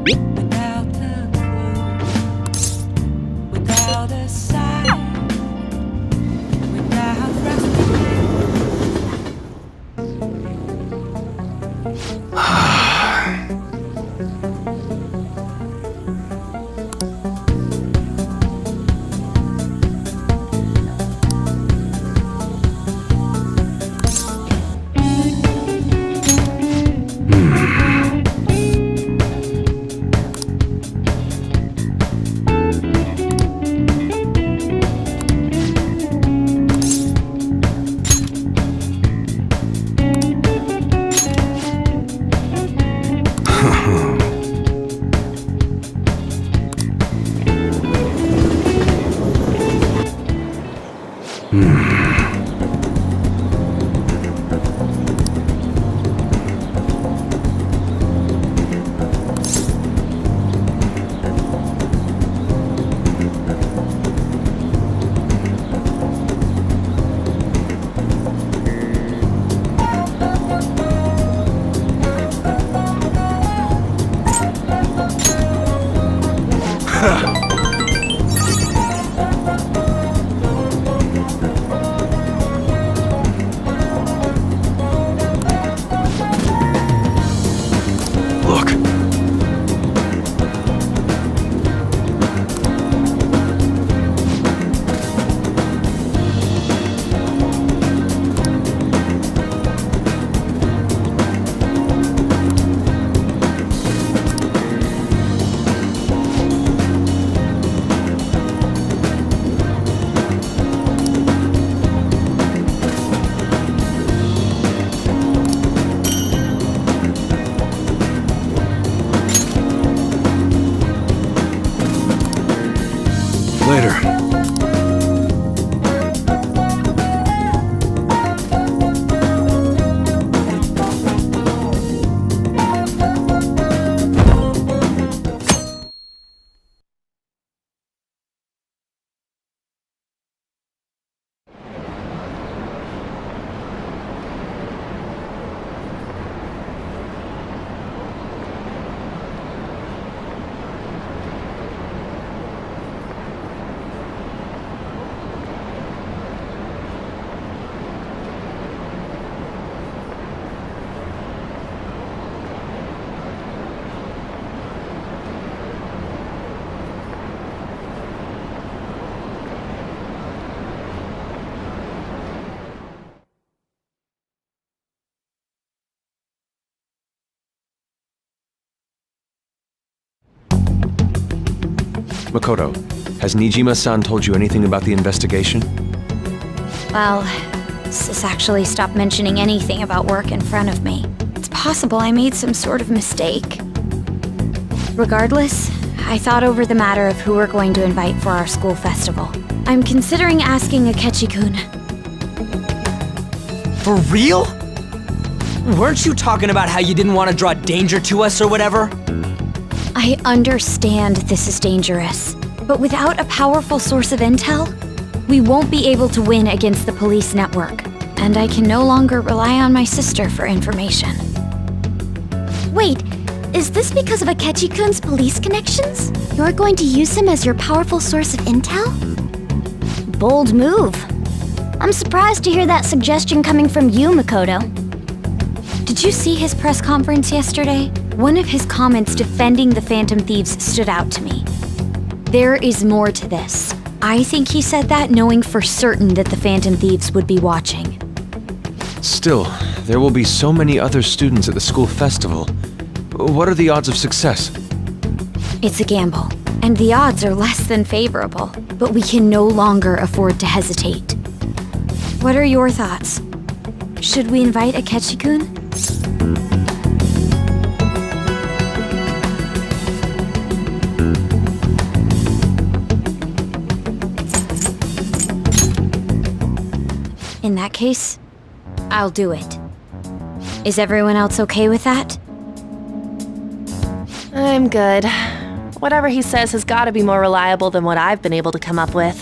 Without a clue, without a sign, without Later. Makoto, has Nijima-san told you anything about the investigation? Well, Sis actually stopped mentioning anything about work in front of me. It's possible I made some sort of mistake. Regardless, I thought over the matter of who we're going to invite for our school festival. I'm considering asking Akechi-kun. For real? Weren't you talking about how you didn't want to draw danger to us or whatever? I understand this is dangerous, but without a powerful source of intel, we won't be able to win against the police network, and I can no longer rely on my sister for information. Wait, is this because of Akechi-kun's police connections? You're going to use him as your powerful source of intel? Bold move. I'm surprised to hear that suggestion coming from you, Makoto. Did you see his press conference yesterday? One of his comments defending the Phantom Thieves stood out to me. There is more to this. I think he said that knowing for certain that the Phantom Thieves would be watching. Still, there will be so many other students at the school festival. What are the odds of success? It's a gamble, and the odds are less than favorable, but we can no longer afford to hesitate. What are your thoughts? Should we invite Akechi-kun? In that case, I'll do it. Is everyone else okay with that? I'm good. Whatever he says has got to be more reliable than what I've been able to come up with.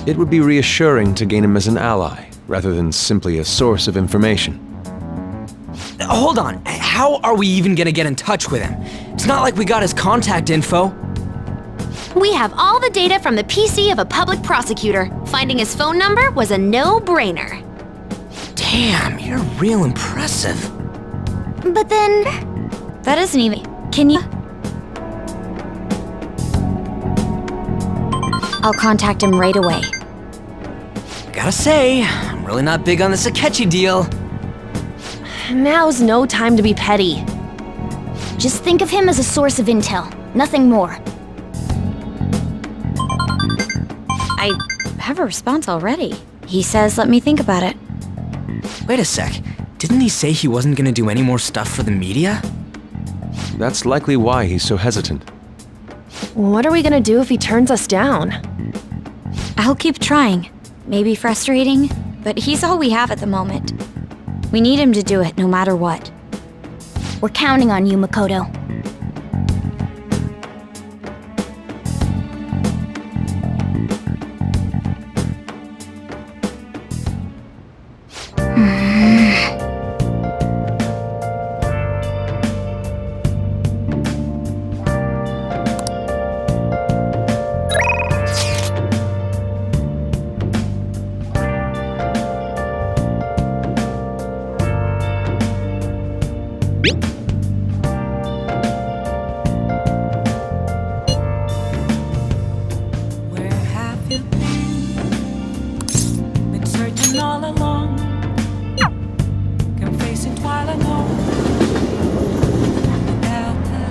It would be reassuring to gain him as an ally, rather than simply a source of information. Hold on, how are we even gonna get in touch with him? It's not like we got his contact info. We have all the data from the PC of a public prosecutor. Finding his phone number was a no-brainer. Damn, you're real impressive. But then... That isn't even... Can you... I'll contact him right away. Gotta say, I'm really not big on the Sakechi deal. Now's no time to be petty. just think of him as a source of intel, nothing more. I have a response already. He says let me think about it. Wait a sec. Didn't he say he wasn't gonna do any more stuff for the media? That's likely why he's so hesitant. What are we gonna do if he turns us down? I'll keep trying. Maybe frustrating, but he's all we have at the moment. We need him to do it no matter what. We're counting on you, Makoto. Where have you been? Been searching all along. Can face it while alone. Without the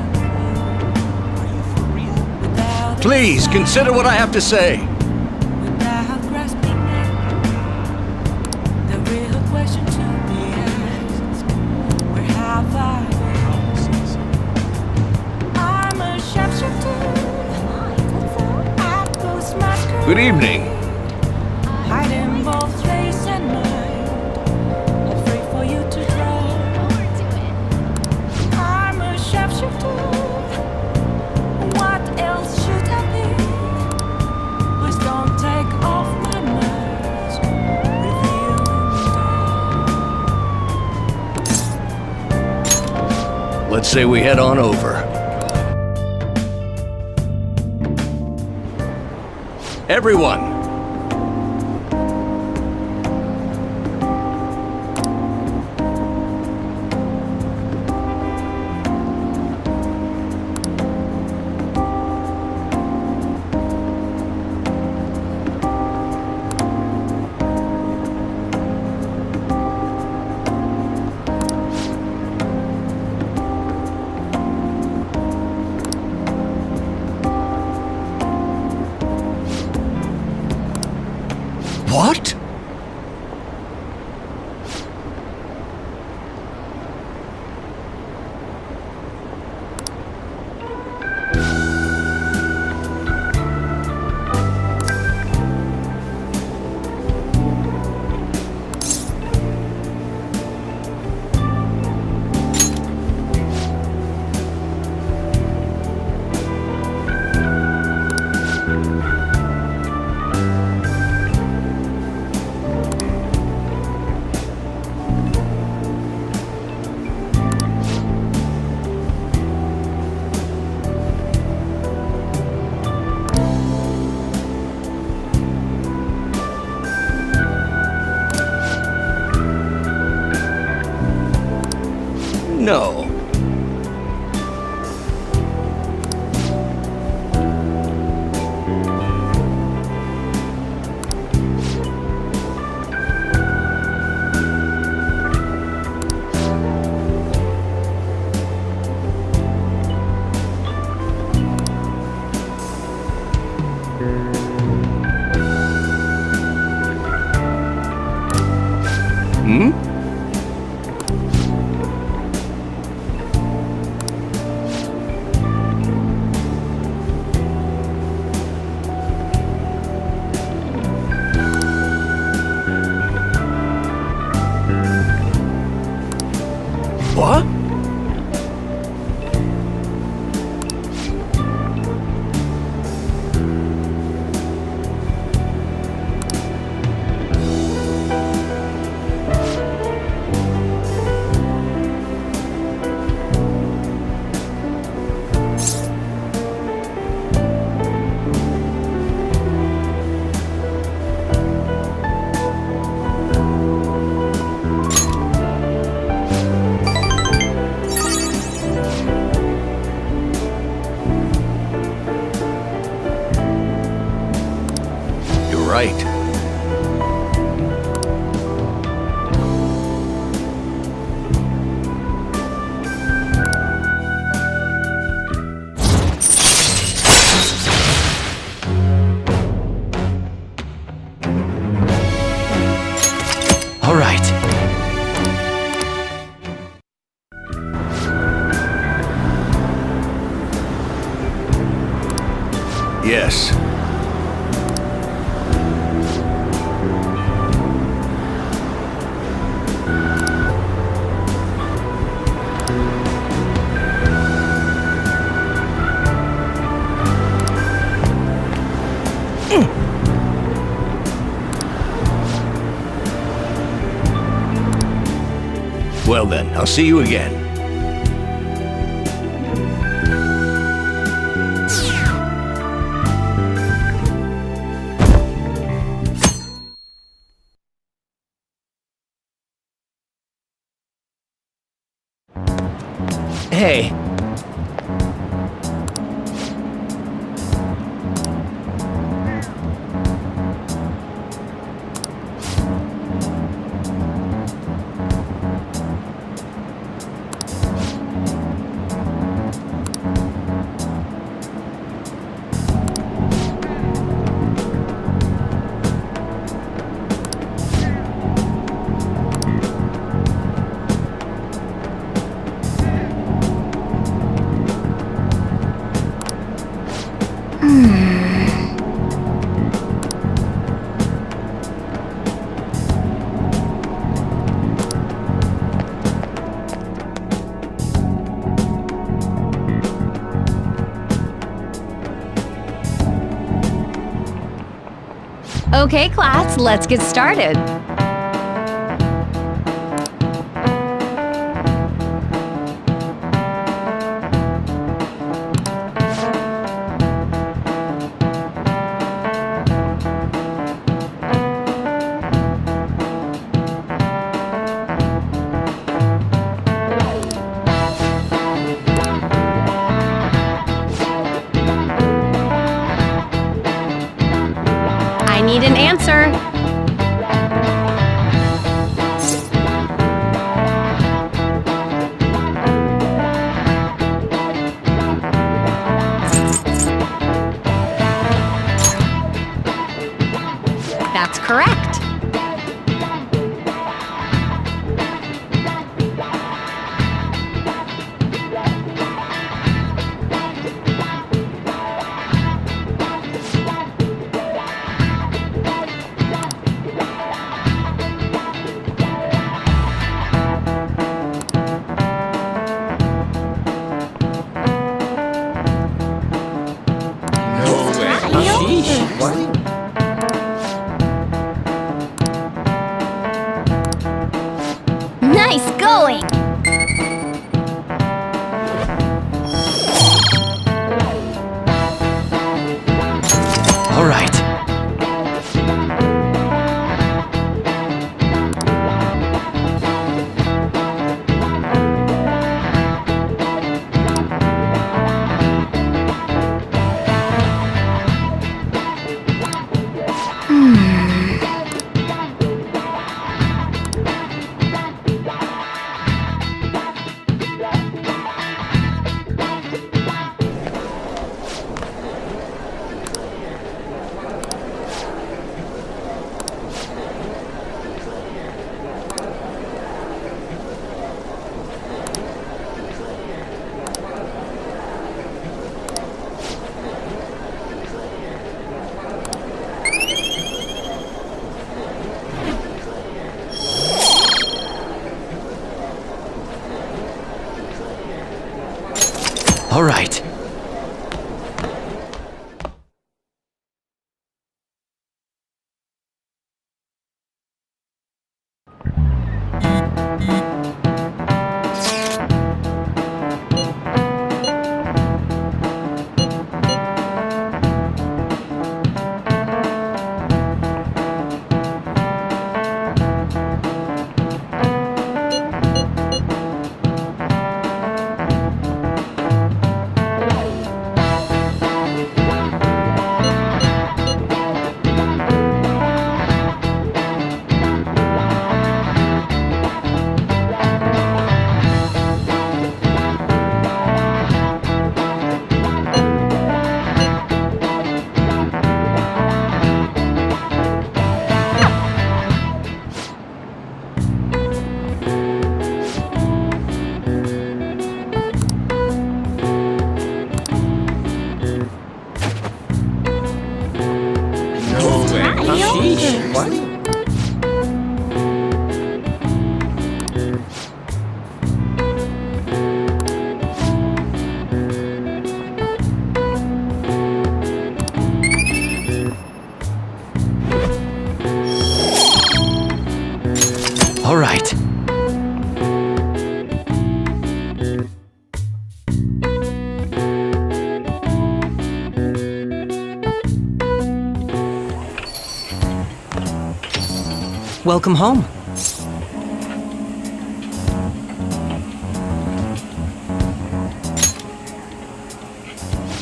Are you for real? Without a Please, sign, consider what I have to say. without grasping it. The real question to be asked: where have I been? I'm a sharpshooter. Good evening. Hiding both face and mind, afraid for you to draw. I'm a sharpshooter. What else should I be? Please don't take off my mask, revealing Let's say we head on over. Everyone, what? No. Hmm? What? Yes. Well then, I'll see you again. Hey. Okay, class, let's get started. I need an answer. That's correct. Nice going! All right. All right. Welcome home.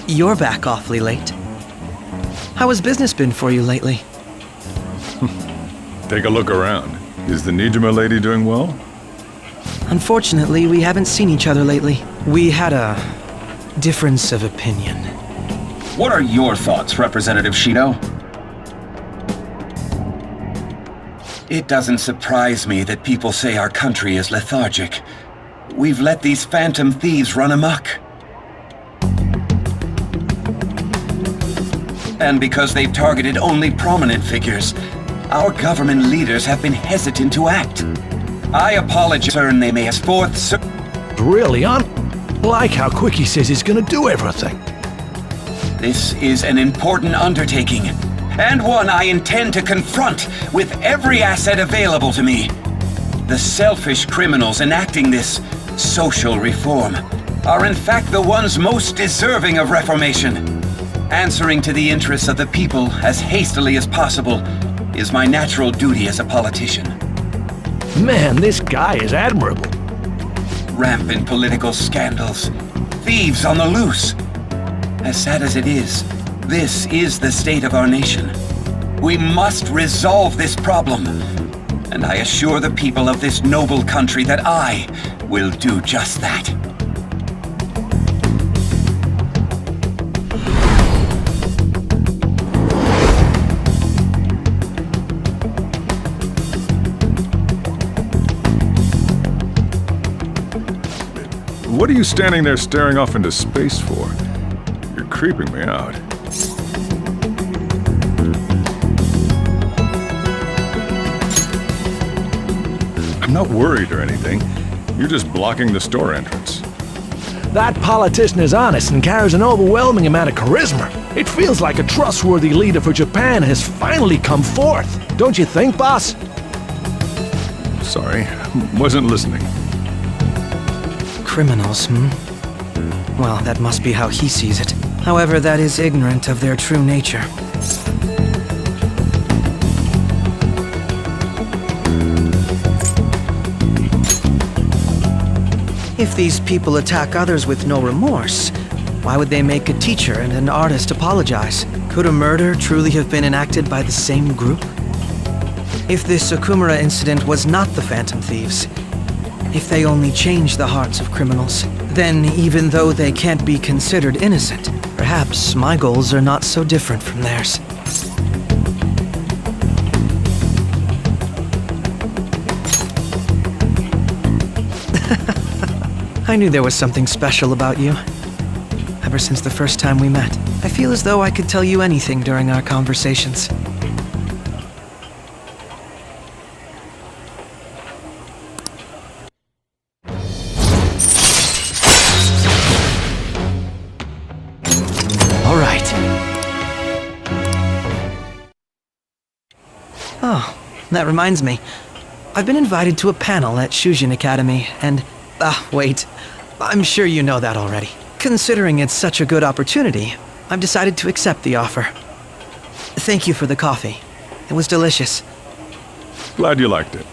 You're back awfully late. How has business been for you lately? Take a look around. Is the Nijima lady doing well? Unfortunately, we haven't seen each other lately. We had a difference of opinion. What are your thoughts, Representative Shido? It doesn't surprise me that people say our country is lethargic. We've let these phantom thieves run amok. And because they've targeted only prominent figures, our government leaders have been hesitant to act. I apologize, concern they may have forth. Really, I like how quick he says he's gonna do everything. This is an important undertaking, and one I intend to confront with every asset available to me. The selfish criminals enacting this social reform are in fact the ones most deserving of reformation. Answering to the interests of the people as hastily as possible is my natural duty as a politician. Man, this guy is admirable. Rampant political scandals, thieves on the loose. As sad as it is, this is the state of our nation. We must resolve this problem, and I assure the people of this noble country that I will do just that. What are you standing there staring off into space for? You're creeping me out. I'm not worried or anything. You're just blocking the store entrance. That politician is honest and carries an overwhelming amount of charisma. It feels like a trustworthy leader for Japan has finally come forth. Don't you think, boss? Sorry, wasn't listening. Criminals, Well, that must be how he sees it. However, that is ignorant of their true nature. If these people attack others with no remorse, why would they make a teacher and an artist apologize? Could a murder truly have been enacted by the same group? If this Okumura incident was not the Phantom Thieves, if they only change the hearts of criminals, then even though they can't be considered innocent, perhaps my goals are not so different from theirs. I knew there was something special about you. Ever since the first time we met, I feel as though I could tell you anything during our conversations. All right. Oh, that reminds me. I've been invited to a panel at Shujin Academy, and... wait. I'm sure you know that already. Considering it's such a good opportunity, I've decided to accept the offer. Thank you for the coffee. It was delicious. Glad you liked it.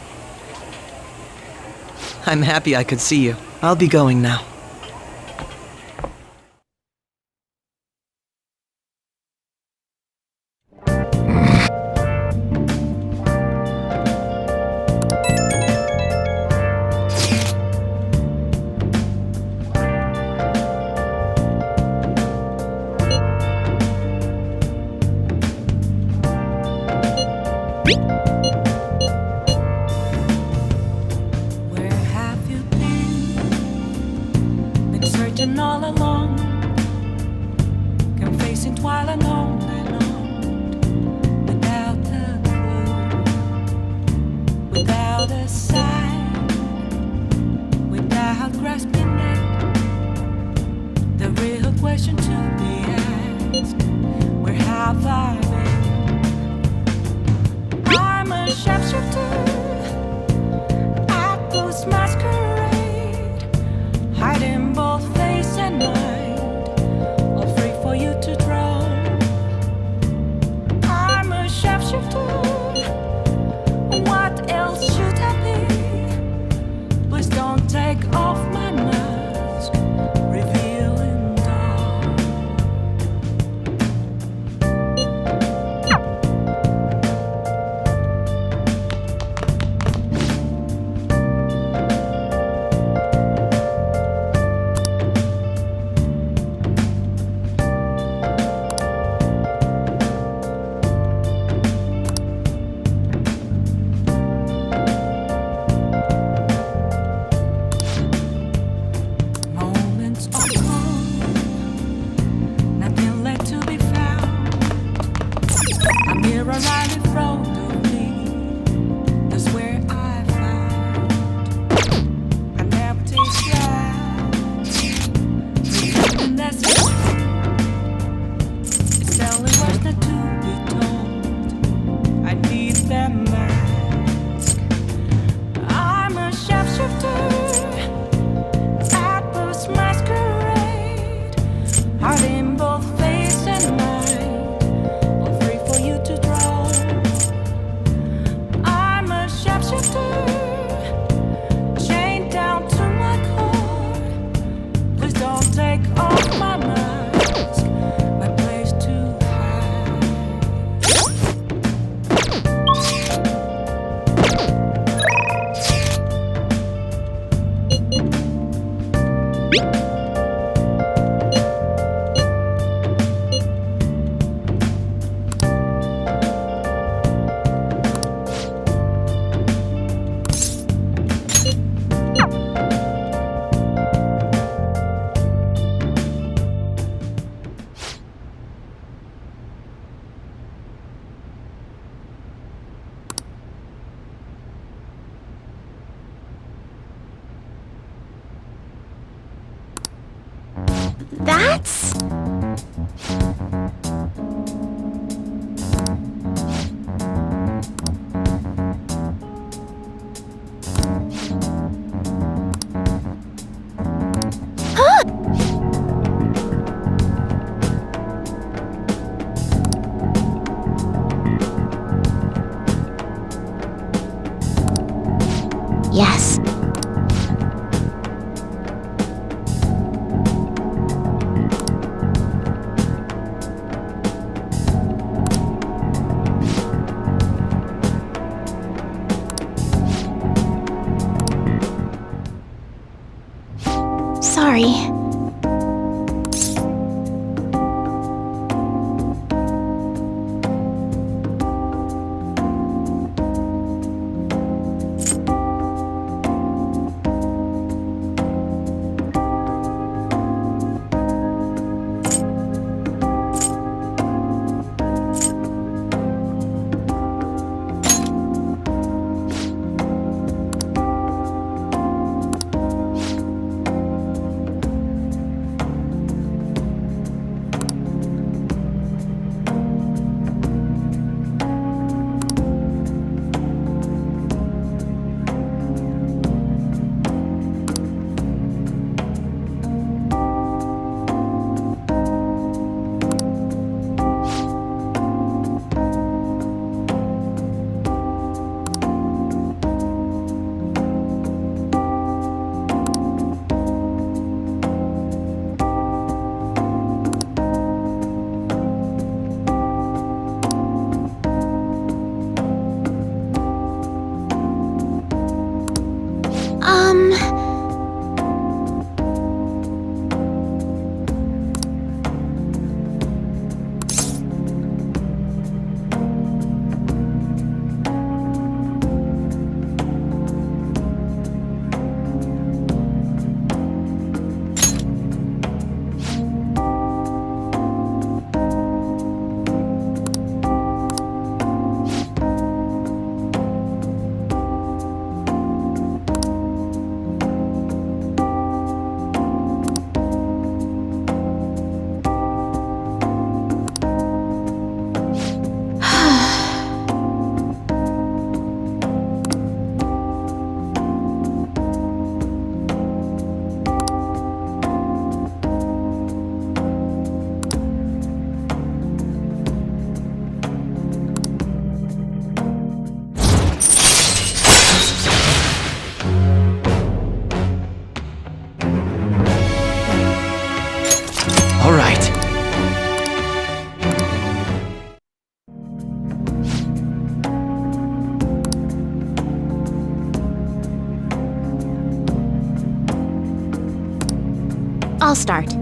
I'm happy I could see you. I'll be going now. Where have you been? Been searching all along, confessing while alone and on, without a clue, without a sign, without grasping it. The real question to be asked: where have I been? I'm a sharpshooter at this masquerade, hiding both face and mind, all free for you to draw. I'm a sharpshooter. What That's... Yes. Sorry. All right. I'll start.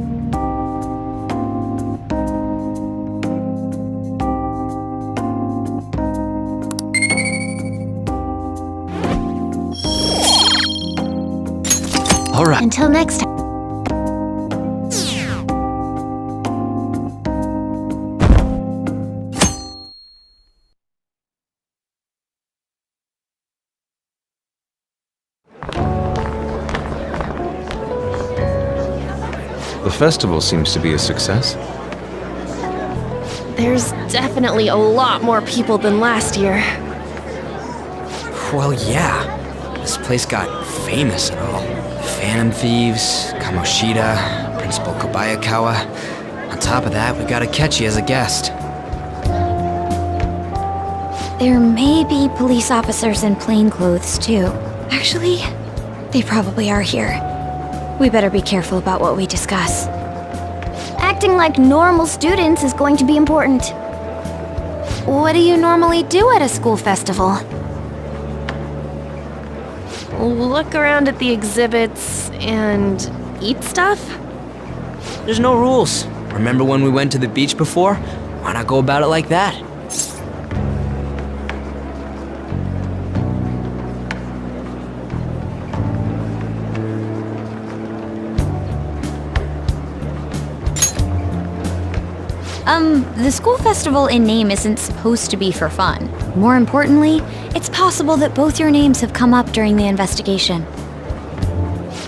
All right. Until next time. The festival seems to be a success. There's definitely a lot more people than last year. Well, yeah. This place got famous and all. Phantom Thieves, Kamoshida, Principal Kobayakawa. On top of that, we got Akechi as a guest. There may be police officers in plain clothes, too. Actually, they probably are here. We better be careful about what we discuss. Acting like normal students is going to be important. What do you normally do at a school festival? look around at the exhibits and eat stuff? There's no rules. Remember when we went to the beach before? Why not go about it like that? The school festival in name isn't supposed to be for fun. More importantly, it's possible that both your names have come up during the investigation.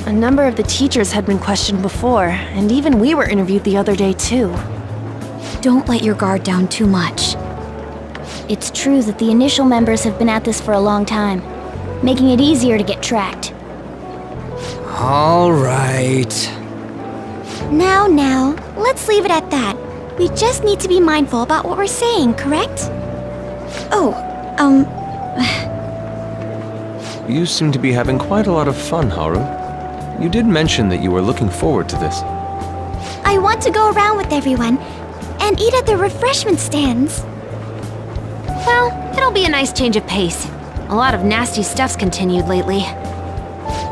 A number of the teachers had been questioned before, and even we were interviewed the other day too. Don't let your guard down too much. It's true that the initial members have been at this for a long time, making it easier to get tracked. All right. Now, let's leave it at that. We just need to be mindful about what we're saying, correct? You seem to be having quite a lot of fun, Haru. You did mention that you were looking forward to this. I want to go around with everyone and eat at the refreshment stands. Well, it'll be a nice change of pace. A lot of nasty stuff's continued lately.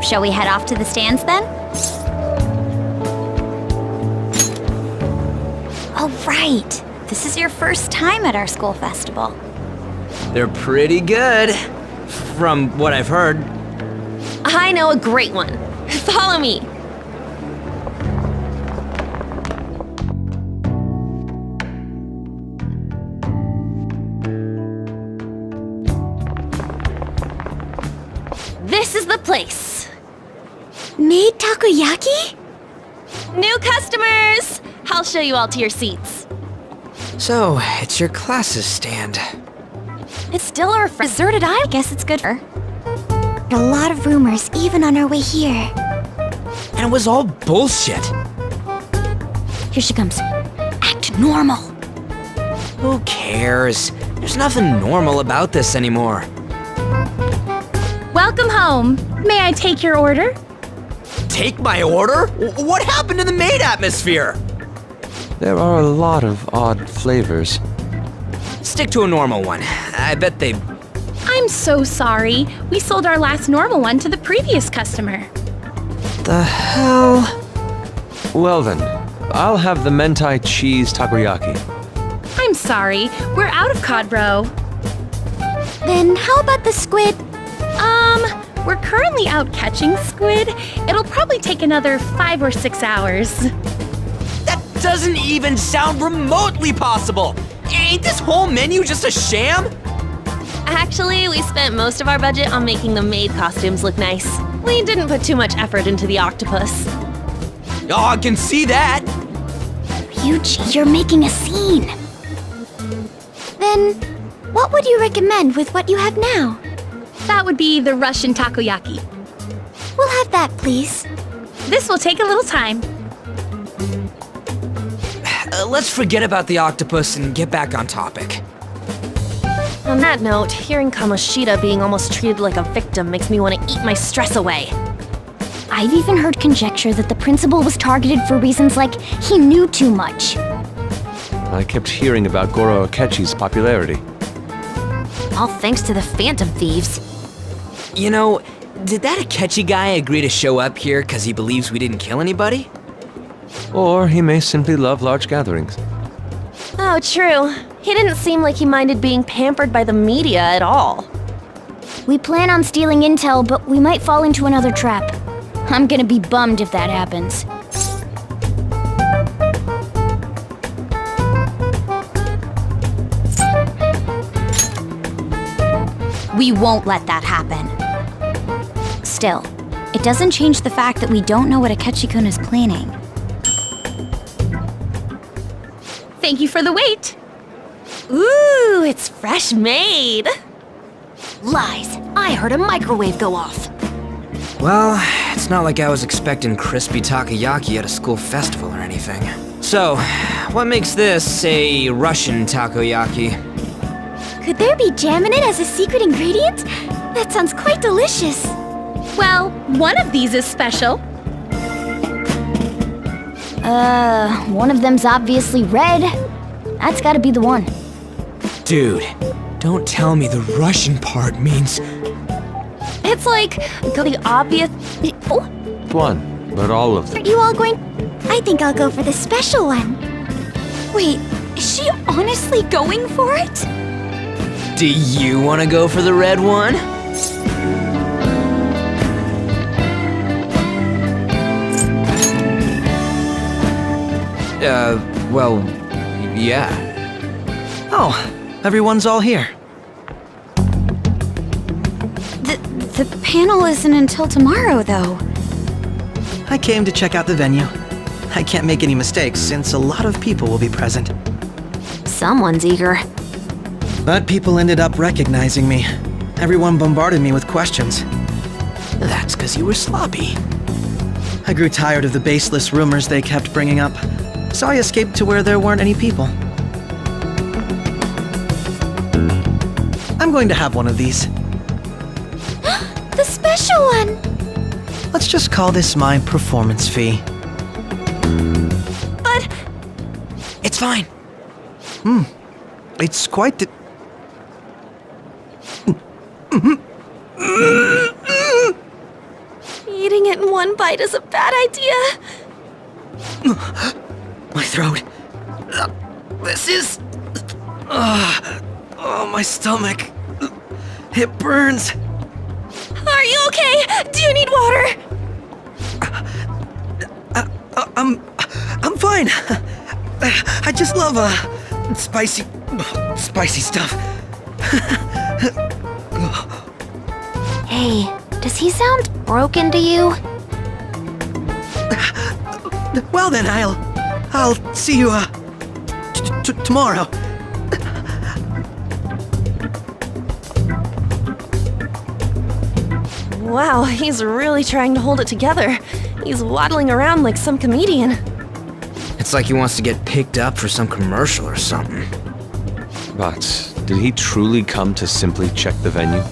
Shall we head off to the stands then? Oh, right. This is your first time at our school festival. They're pretty good, from what I've heard. I know a great one. Follow me. This is the place. Made takoyaki? New customers! I'll show you all to your seats. So, it's your class's stand. It's still a Deserted island. Guess it's good for. A lot of rumors, even on our way here. And it was all bullshit. Here she comes. Act normal. Who cares? There's nothing normal about this anymore. Welcome home. May I take your order? Take my order? What happened to the maid atmosphere? There are a lot of odd flavors. Stick to a normal one. I bet they... I'm so sorry. We sold our last normal one to the previous customer. The hell? Well then, I'll have the mentai cheese takoyaki. I'm sorry. We're out of cod roe. Then how about the squid? We're currently out catching squid. It'll probably take another 5 or 6 hours. That doesn't even sound remotely possible. Ain't this whole menu just a sham? Actually, we spent most of our budget on making the maid costumes look nice. We didn't put too much effort into the octopus. Oh, I can see that. Ryuji, you're making a scene. Then, what would you recommend with what you have now? That would be the Russian takoyaki. We'll have that, please. This will take a little time. Let's forget about the octopus and get back on topic. On that note, hearing Kamoshida being almost treated like a victim makes me want to eat my stress away. I've even heard conjecture that the principal was targeted for reasons like he knew too much. I kept hearing about Goro Akechi's popularity. All thanks to the Phantom Thieves. You know, did that Akechi guy agree to show up here because he believes we didn't kill anybody? Or he may simply love large gatherings. Oh, true. He didn't seem like he minded being pampered by the media at all. We plan on stealing intel, but we might fall into another trap. I'm gonna be bummed if that happens. We won't let that happen. Still, it doesn't change the fact that we don't know what Akechi-kun is planning. Thank you for the wait. Ooh, it's fresh made. Lies. I heard a microwave go off. Well, it's not like I was expecting crispy takoyaki at a school festival or anything. So, what makes this a Russian takoyaki? Could there be jam in it as a secret ingredient? That sounds quite delicious. Well, one of these is special. One of them's obviously red. That's gotta be the one. Dude, don't tell me the Russian part means... It It's like the obvious. Oh, One, but all of them. Are you all going? I think I'll go for the special one. Wait, is she honestly going for it? Do you want to go for the red one? Well, yeah. Oh, everyone's all here. The panel isn't until tomorrow, though. I came to check out the venue. I can't make any mistakes since a lot of people will be present. Someone's eager. But people ended up recognizing me. Everyone bombarded me with questions. That's because you were sloppy. I grew tired of the baseless rumors they kept bringing up, so I escaped to where there weren't any people. I'm going to have one of these. The special one! Let's just call this my performance fee. But It's fine. It's quite the... eating it in one bite is a bad idea. My throat. This is... Oh, my stomach. It burns. Are you okay? Do you need water? I'm fine. I just love, spicy stuff. hey, does he sound broken to you? Well then, I'll see you, tomorrow. Wow, he's really trying to hold it together. He's waddling around like some comedian. It's like he wants to get picked up for some commercial or something. But did he truly come to simply check the venue?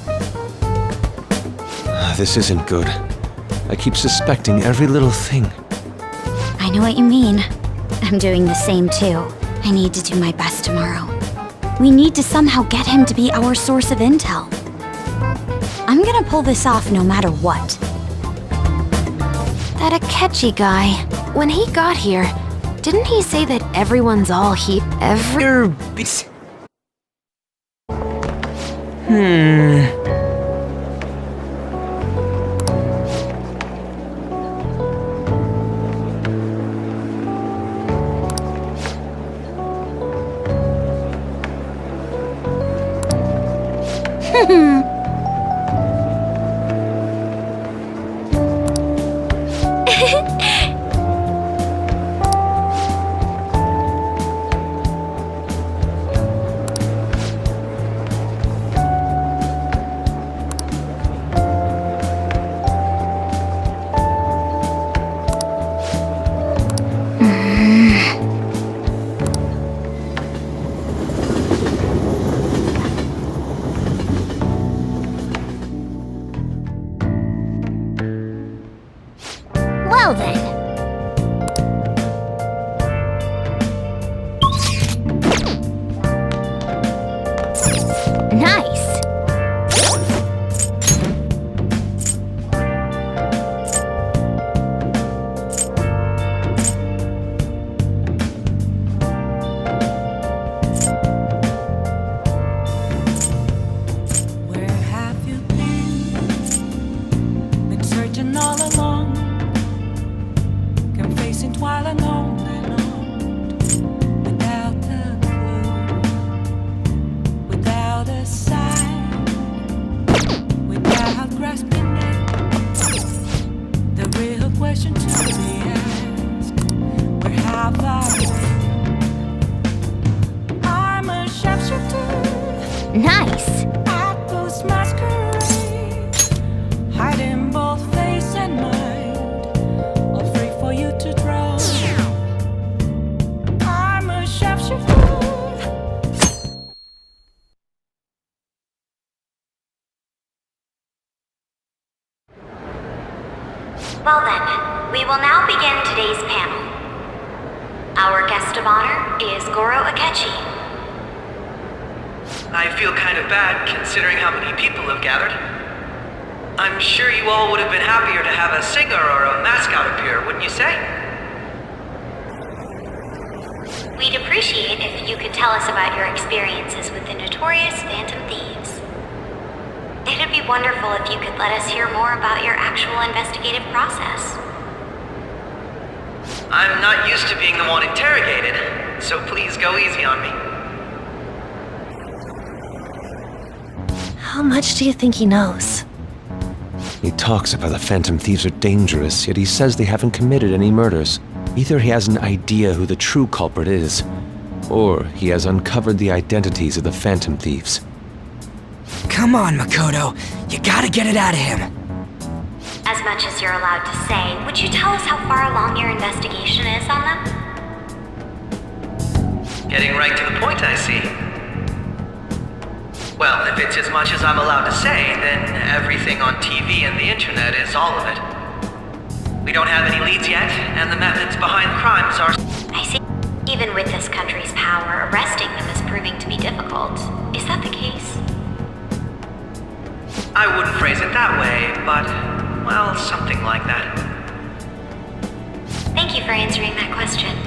This isn't good. I keep suspecting every little thing. I know what you mean. I'm doing the same too. I need to do my best tomorrow. We need to somehow get him to be our source of intel. I'm gonna pull this off no matter what. That Akechi guy, when he got here, didn't he say that everyone's all Well then. Nice. Where have you been? Been searching all along, confessing while alone and on, without a clue, without a sign, without grasping it. The real question to be asked: where have I been? I'm a sharpshooter. Nice. At those masquerade, hiding both face and mind, all free for you to draw. I'm a sharpshooter. Well then, we will now begin today's panel. Our guest of honor is Goro Akechi. I feel kind of bad considering how many people have gathered. I'm sure you all would have been happier to have a singer or a mascot appear, wouldn't you say? We'd appreciate if you could tell us about your experiences with the notorious Phantom Thieves. It'd be wonderful if you could let us hear more about your actual investigative process. I'm not used to being the one interrogated, so please go easy on me. How much do you think he knows? He talks about the Phantom Thieves are dangerous, yet he says they haven't committed any murders. Either he has an idea who the true culprit is, or he has uncovered the identities of the Phantom Thieves. Come on, Makoto. You gotta get it out of him. As much as you're allowed to say, would you tell us how far along your investigation is on them? Getting right to the point, I see. Well, if it's as much as I'm allowed to say, then everything on TV and the internet is all of it. We don't have any leads yet, and the methods behind the crimes are... I see. Even with this country's power, arresting them is proving to be difficult. Is that the case? I wouldn't phrase it that way, but, well, something like that. Thank you for answering that question.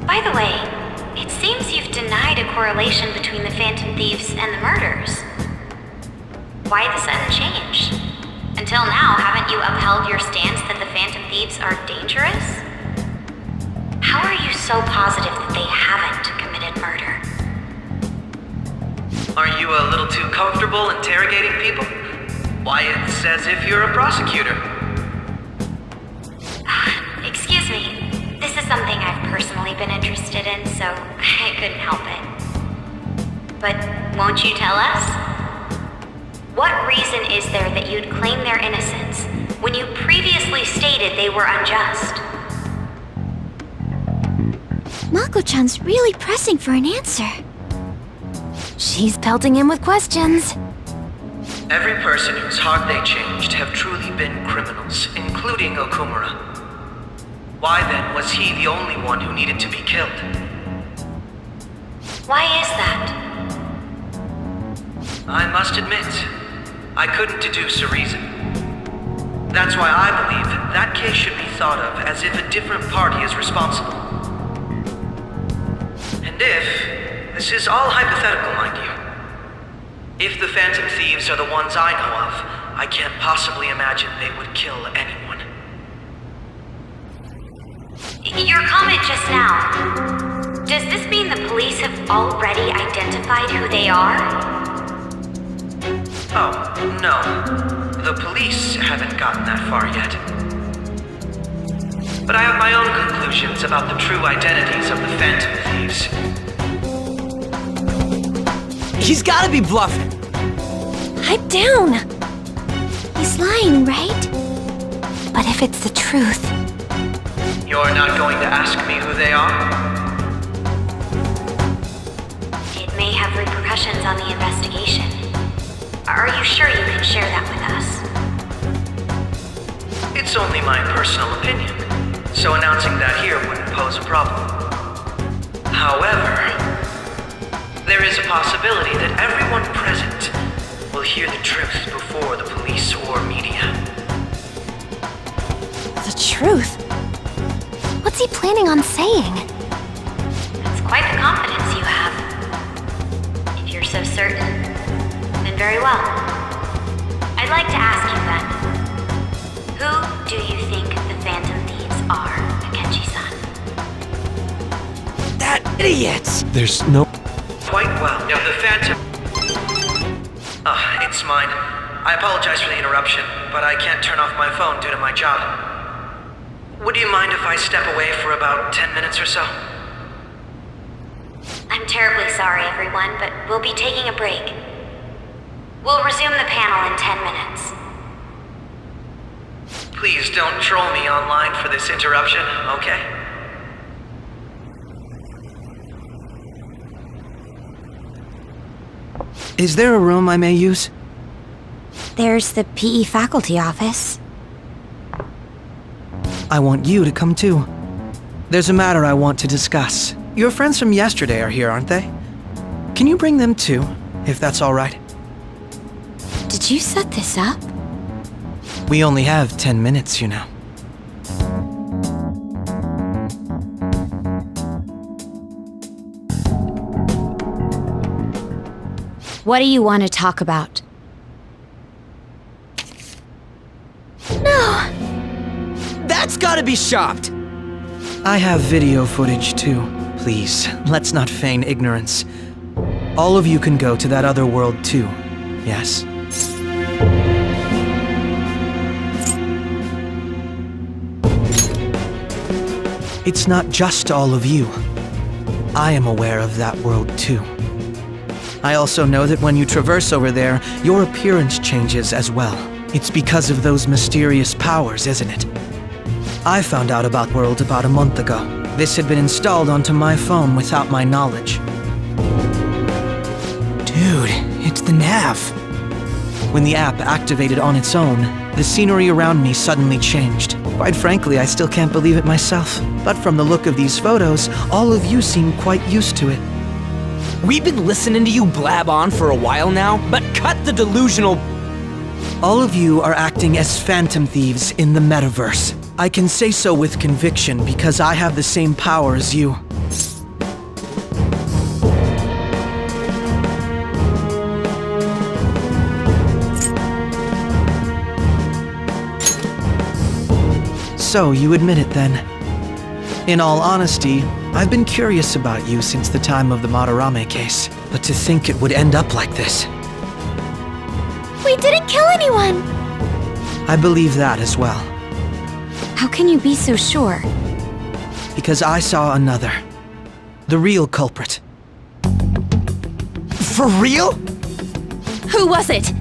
By the way, it seems you've denied a correlation between the Phantom Thieves and the murders. Why the sudden change? Until now, haven't you upheld your stance that the Phantom Thieves are dangerous? How are you so positive that they haven't committed murder? Are you a little too comfortable interrogating people? Why, it's as if you're a prosecutor. Excuse me. This is something I've personally been interested in, so I couldn't help it. But won't you tell us? What reason is there that you'd claim their innocence when you previously stated they were unjust? Mako-chan's really pressing for an answer. She's pelting him with questions. Every person whose heart they changed have truly been criminals, including Okumura. Why then was he the only one who needed to be killed? Why is that? I must admit, I couldn't deduce a reason. That's why I believe that case should be thought of as if a different party is responsible. And this is all hypothetical, mind you. If the Phantom Thieves are the ones I know of, I can't possibly imagine they would kill anyone. Your comment just now, does this mean the police have already identified who they are? Oh, no. The police haven't gotten that far yet. But I have my own conclusions about the true identities of the Phantom Thieves. He's gotta be bluffing. Pipe down. He's lying, right? But if it's the truth... You're not going to ask me who they are? It may have repercussions on the investigation. Are you sure you can share that with us? It's only my personal opinion, so announcing that here wouldn't pose a problem. However, there is a possibility that everyone present will hear the truth before the police or media. The truth? What's he planning on saying? That's quite the confidence you have. If you're so certain, then very well. I'd like to ask you then, who do you think the Phantom Thieves are, Akechi-san? That idiot! There's no... Quite well. No, the Phantom... it's mine. I apologize for the interruption, but I can't turn off my phone due to my job. Would you mind if I step away for about 10 minutes or so? I'm terribly sorry, everyone, but we'll be taking a break. We'll resume the panel in 10 minutes. Please don't troll me online for this interruption, okay? Is there a room I may use? There's the PE faculty office. I want you to come too. There's a matter I want to discuss. Your friends from yesterday are here, aren't they? Can you bring them too, if that's all right? Did you set this up? We only have 10 minutes, you know. What do you want to talk about? That's gotta be shopped! I have video footage too. Please, let's not feign ignorance. All of you can go to that other world too, yes? It's not just all of you. I am aware of that world too. I also know that when you traverse over there, your appearance changes as well. It's because of those mysterious powers, isn't it? I found out about World about a month ago. This had been installed onto my phone without my knowledge. Dude, it's the nav. When the app activated on its own, the scenery around me suddenly changed. Quite frankly, I still can't believe it myself. But from the look of these photos, all of you seem quite used to it. We've been listening to you blab on for a while now, but cut the delusional... All of you are acting as phantom thieves in the metaverse. I can say so with conviction because I have the same power as you. So, you admit it then. In all honesty, I've been curious about you since the time of the Madarame case, but to think it would end up like this. We didn't kill anyone! I believe that as well. How can you be so sure? Because I saw another. The real culprit. For real? Who was it?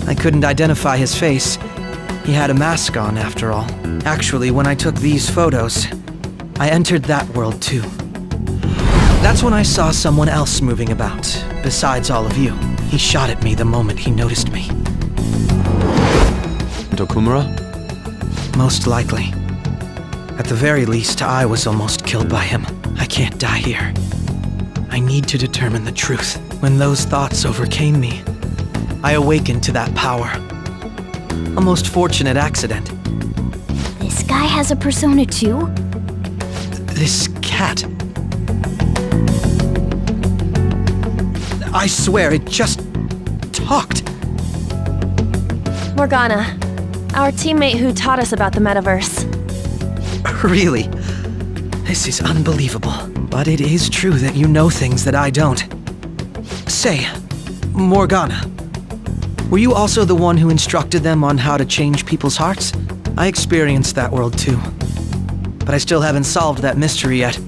I couldn't identify his face. He had a mask on, after all. Actually, when I took these photos, I entered that world too. That's when I saw someone else moving about, besides all of you. He shot at me the moment he noticed me. Okumura? Most likely. At the very least, I was almost killed by him. I can't die here. I need to determine the truth. When those thoughts overcame me, I awakened to that power. A most fortunate accident. This guy has a persona too? This cat. I swear, it just talked. Morgana, our teammate who taught us about the metaverse. Really? This is unbelievable. But it is true that you know things that I don't. Say, Morgana, were you also the one who instructed them on how to change people's hearts? I experienced that world too. But I still haven't solved that mystery yet.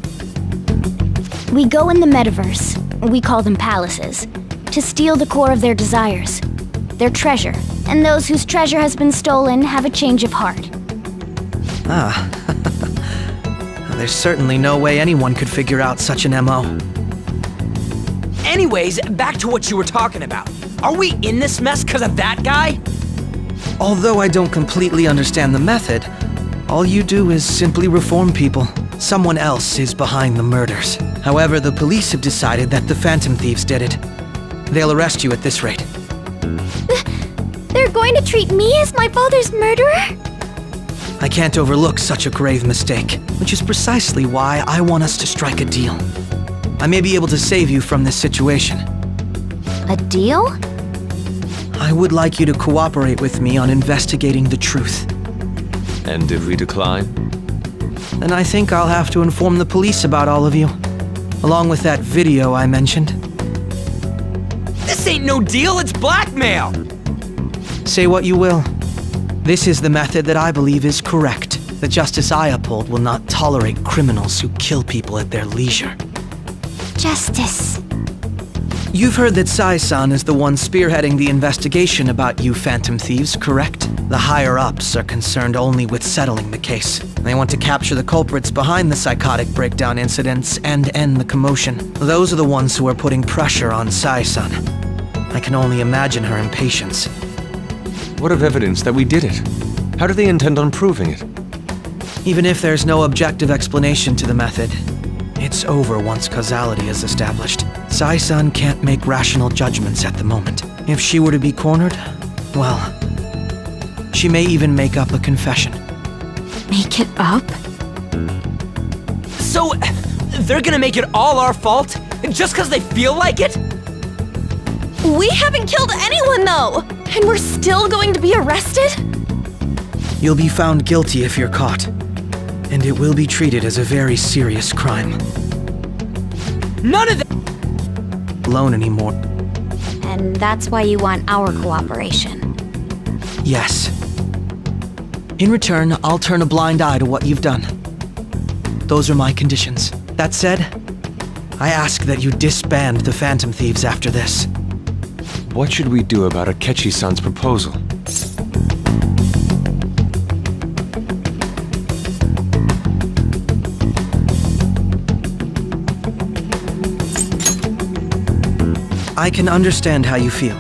We go in the metaverse, we call them palaces, to steal the core of their desires, their treasure, and those whose treasure has been stolen have a change of heart. Ah. There's certainly no way anyone could figure out such an MO. Anyways, back to what you were talking about. Are we in this mess because of that guy? Although I don't completely understand the method, all you do is simply reform people. Someone else is behind the murders. However, the police have decided that the Phantom Thieves did it. They'll arrest you at this rate. They're going to treat me as my father's murderer? I can't overlook such a grave mistake, which is precisely why I want us to strike a deal. I may be able to save you from this situation. A deal? I would like you to cooperate with me on investigating the truth. And if we decline? Then I think I'll have to inform the police about all of you, along with that video I mentioned. This ain't no deal, it's blackmail! Say what you will. This is the method that I believe is correct. The justice I uphold will not tolerate criminals who kill people at their leisure. Justice. You've heard that Sai-san is the one spearheading the investigation about you Phantom Thieves, correct? The higher-ups are concerned only with settling the case. They want to capture the culprits behind the psychotic breakdown incidents and end the commotion. Those are the ones who are putting pressure on Sai-san. I can only imagine her impatience. What of evidence that we did it? How do they intend on proving it? Even if there's no objective explanation to the method, it's over once causality is established. Sai-san can't make rational judgments at the moment. If she were to be cornered, well, She may even make up a confession. Make it up? So, they're gonna make it all our fault? Just because they feel like it? We haven't killed anyone, though! And we're still going to be arrested? You'll be found guilty if you're caught. And it will be treated as a very serious crime. None of that! Alone anymore. And that's why you want our cooperation. Yes. In return, I'll turn a blind eye to what you've done. Those are my conditions. That said, I ask that you disband the Phantom Thieves after this. What should we do about Akechi-san's proposal? I can understand how you feel.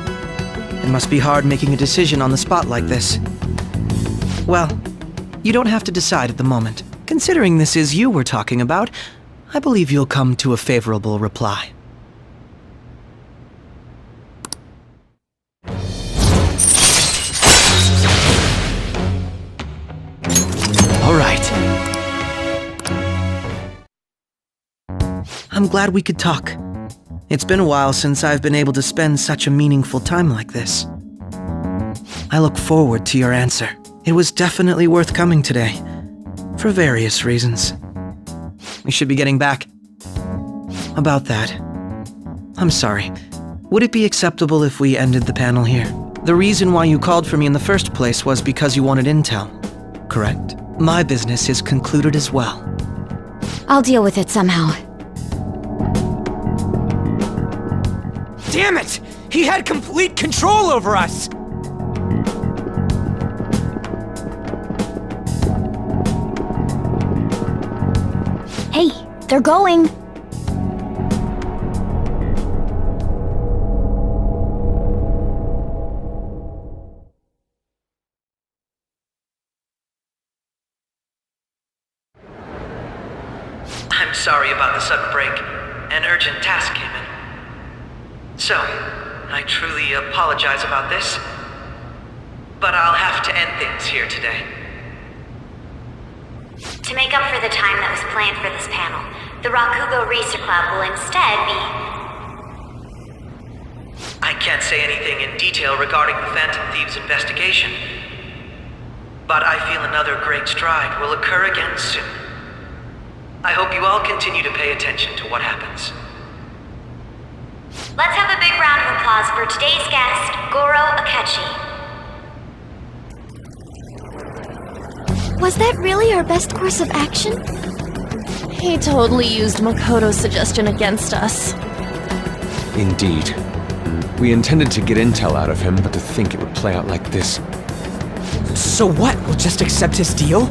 It must be hard making a decision on the spot like this. Well, you don't have to decide at the moment. Considering this is you we're talking about, I believe you'll come to a favorable reply. All right. I'm glad we could talk. It's been a while since I've been able to spend such a meaningful time like this. I look forward to your answer. It was definitely worth coming today, for various reasons. We should be getting back. About that, I'm sorry. Would it be acceptable if we ended the panel here? The reason why you called for me in the first place was because you wanted intel, correct? My business is concluded as well. I'll deal with it somehow. Damn it! He had complete control over us! Hey, they're going. I'm sorry about the sudden break. An urgent task came in. So, I truly apologize about this, but I'll have to end things here today. To make up for the time that was planned for this panel, the Rakugo Research Club will instead be... I can't say anything in detail regarding the Phantom Thieves investigation, but I feel another great stride will occur again soon. I hope you all continue to pay attention to what happens. Let's have a big round of applause for today's guest, Goro Akechi. Was that really our best course of action? He totally used Makoto's suggestion against us. Indeed. We intended to get intel out of him, but to think it would play out like this. So what? We'll just accept his deal?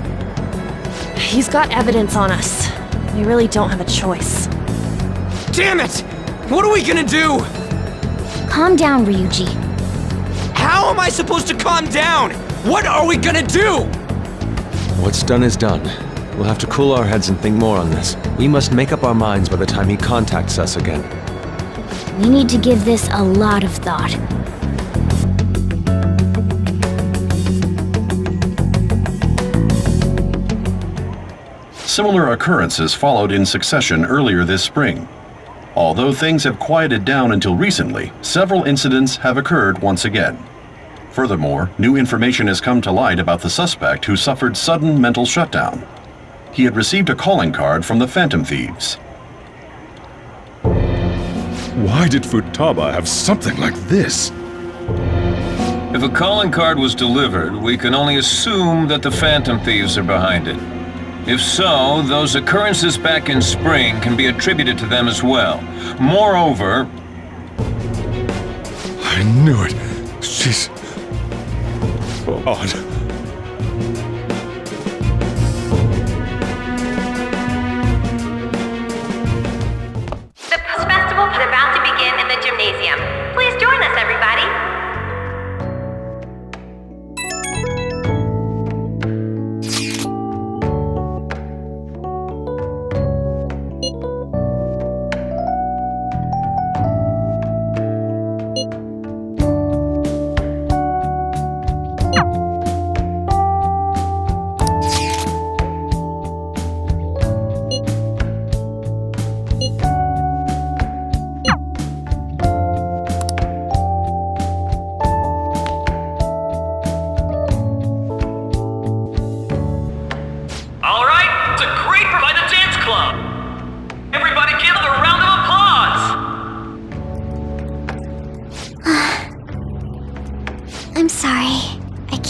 He's got evidence on us. We really don't have a choice. Damn it! What are we gonna do? Calm down, Ryuji. How am I supposed to calm down? What are we gonna do? What's done is done. We'll have to cool our heads and think more on this. We must make up our minds by the time he contacts us again. We need to give this a lot of thought. Similar occurrences followed in succession earlier this spring. Although things have quieted down until recently, several incidents have occurred once again. Furthermore, new information has come to light about the suspect who suffered sudden mental shutdown. He had received a calling card from the Phantom Thieves. Why did Futaba have something like this? If a calling card was delivered, we can only assume that the Phantom Thieves are behind it. If so, those occurrences back in spring can be attributed to them as well. Moreover... I knew it. She's... odd. The post-festival is about to begin in the gymnasium. Please join us, everybody.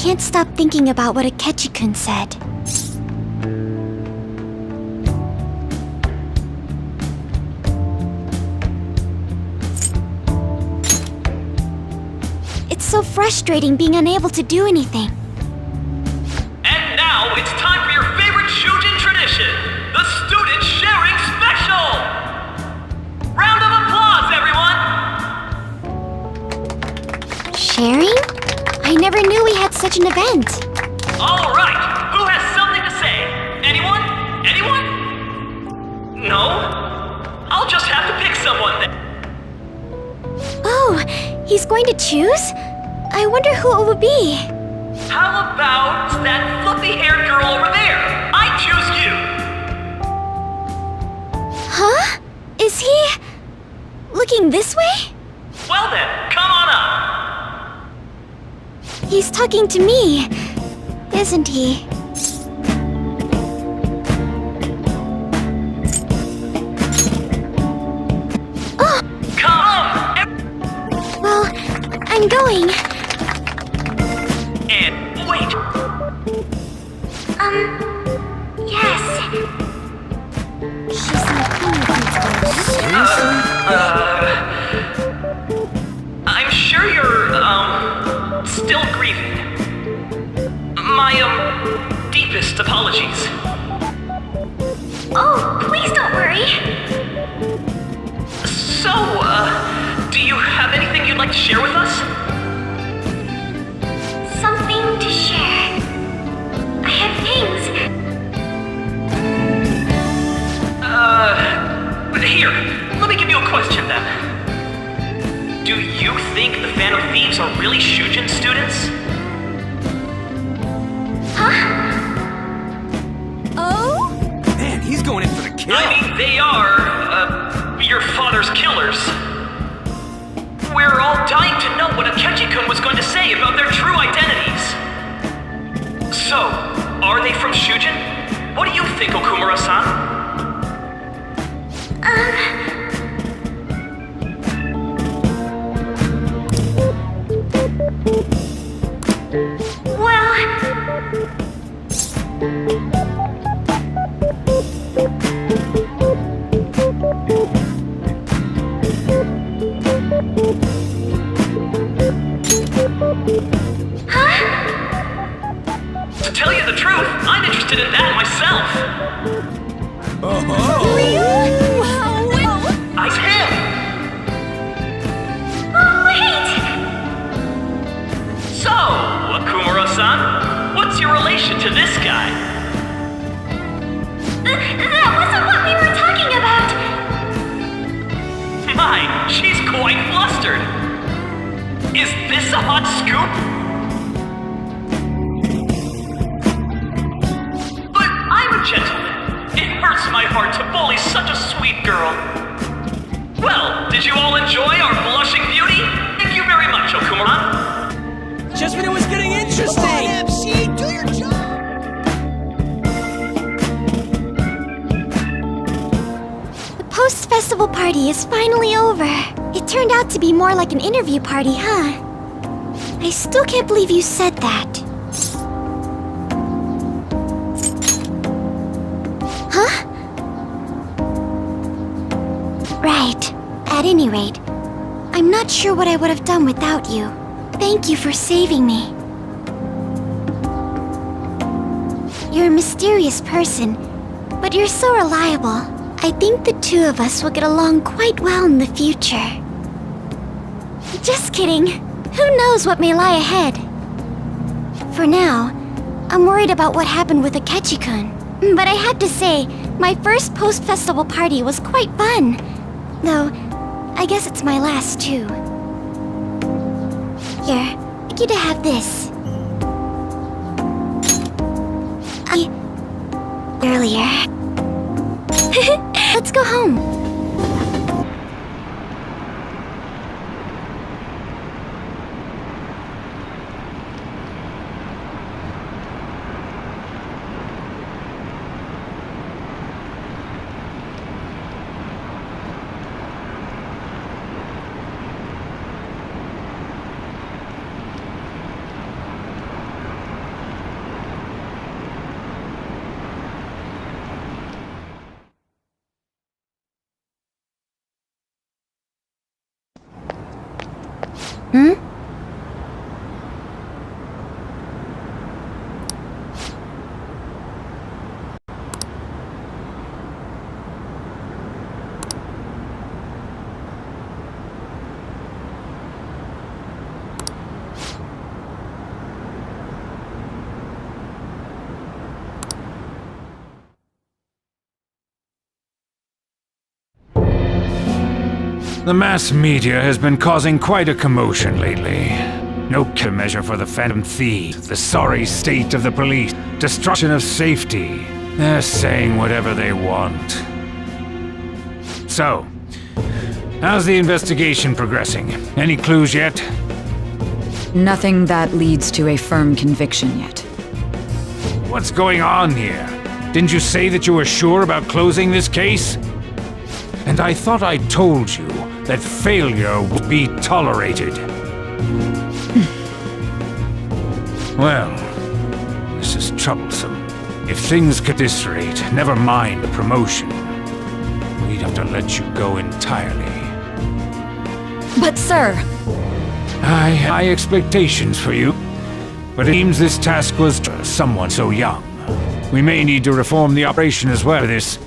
can't stop thinking about what Akechi-kun said. It's so frustrating being unable to do anything. And now it's time for your favorite Shujin tradition, the Student Sharing Special! Round of applause, everyone! Sharing? I never knew we had such an event. All right, who has something to say? Anyone? Anyone? No? I'll just have to pick someone then. Oh, he's going to choose? I wonder who it would be. How about that fluffy-haired girl over there? I choose you! Huh? Is he... looking this way? Well then, come on up! He's talking to me, isn't he? Oh! Come! Well, I'm going. And wait! Yes. She's I'm sure you're, still grieving. My, deepest apologies. Oh, please don't worry. So, do you have anything you'd like to share with us? Something to share. I have things. Here, let me give you a question then. Do you think the Phantom Thieves are really Shujin students? Huh? Oh? Man, he's going in for the kill. I mean, they are, your father's killers. We're all dying to know what Akechi-kun was going to say about their true identities. So, are they from Shujin? What do you think, Okumura-san? Well... Huh? To tell you the truth, I'm interested in that myself. It's him! Oh, wait! So, Okumura-san, what's your relation to this guy? That wasn't what we were talking about! My, she's quite flustered. Is this a hot scoop? But I'm a gentleman. It hurts my heart to bully such a sweet girl. Well, did you all enjoy our blushing beauty? Thank you very much, Okumura. Just when it was getting interesting! Come on, MC, do your job! The post-festival party is finally over. It turned out to be more like an interview party, huh? I still can't believe you said that. Huh? Right. At any rate, I'm not sure what I would have done without you. Thank you for saving me. You're a mysterious person, but you're so reliable. I think the two of us will get along quite well in the future. Just kidding. Who knows what may lie ahead? For now, I'm worried about what happened with Akechi-kun. But I have to say, my first post-festival party was quite fun. Though, I guess it's my last too. Here, I'd like you to have this. Earlier. Let's go home. Hmm? The mass media has been causing quite a commotion lately. No countermeasure for the Phantom Thieves, the sorry state of the police, destruction of safety. They're saying whatever they want. So, how's the investigation progressing? Any clues yet? Nothing that leads to a firm conviction yet. What's going on here? Didn't you say that you were sure about closing this case? And I thought I told you that failure would be tolerated. Well, this is troublesome. If things get this rate, never mind the promotion. We'd have to let you go entirely. But sir... I had high expectations for you, but it seems this task was to someone so young. We may need to reform the operation as well as this.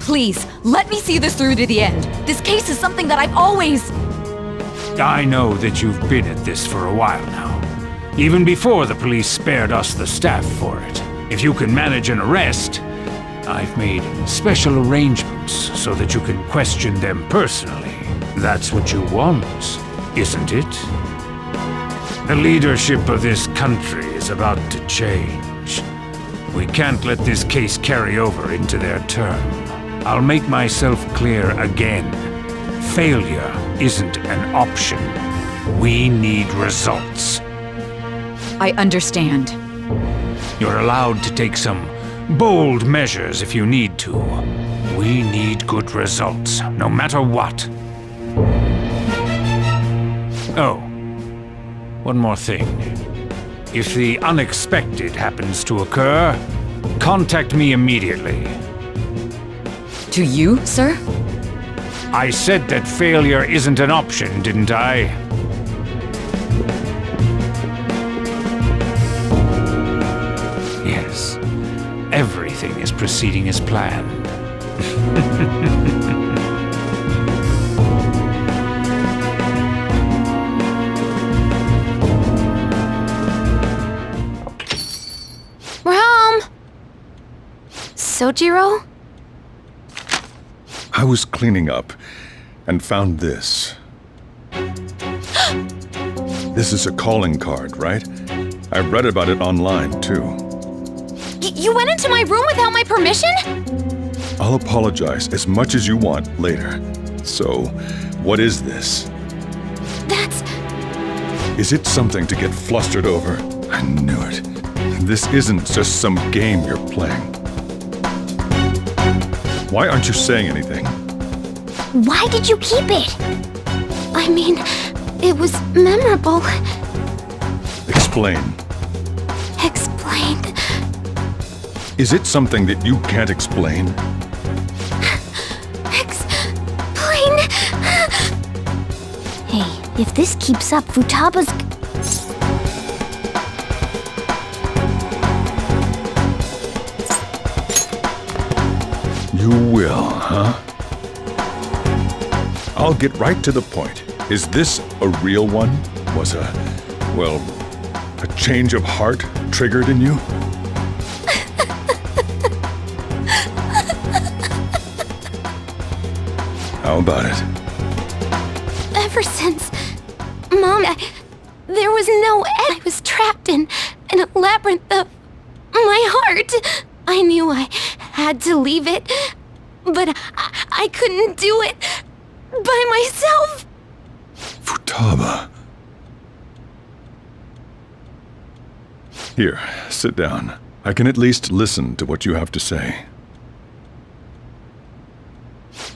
Please, let me see this through to the end. This case is something that I've always... I know that you've been at this for a while now. Even before the police spared us the staff for it. If you can manage an arrest, I've made special arrangements so that you can question them personally. That's what you want, isn't it? The leadership of this country is about to change. We can't let this case carry over into their term. I'll make myself clear again. Failure isn't an option. We need results. I understand. You're allowed to take some bold measures if you need to. We need good results, no matter what. Oh, one more thing. If the unexpected happens to occur, contact me immediately. To you, sir? I said that failure isn't an option, didn't I? Yes. Everything is proceeding as planned. We're home! Sojiro? I was cleaning up and found this. This is a calling card, right? I read about it online, too. You went into my room without my permission? I'll apologize as much as you want later. So, what is this? That's... Is it something to get flustered over? I knew it. This isn't just some game you're playing. Why aren't you saying anything? Why did you keep it? I mean, it was memorable. Explain. Explain. Is it something that you can't explain? Explain. Hey, if this keeps up, Futaba's... You will, huh? I'll get right to the point. Is this a real one? Was a change of heart triggered in you? How about it? Ever since... Mom, there was no end. I was trapped in a labyrinth of my heart. I knew I had to leave it, but I couldn't do it by myself. Futaba. Here, sit down. I can at least listen to what you have to say.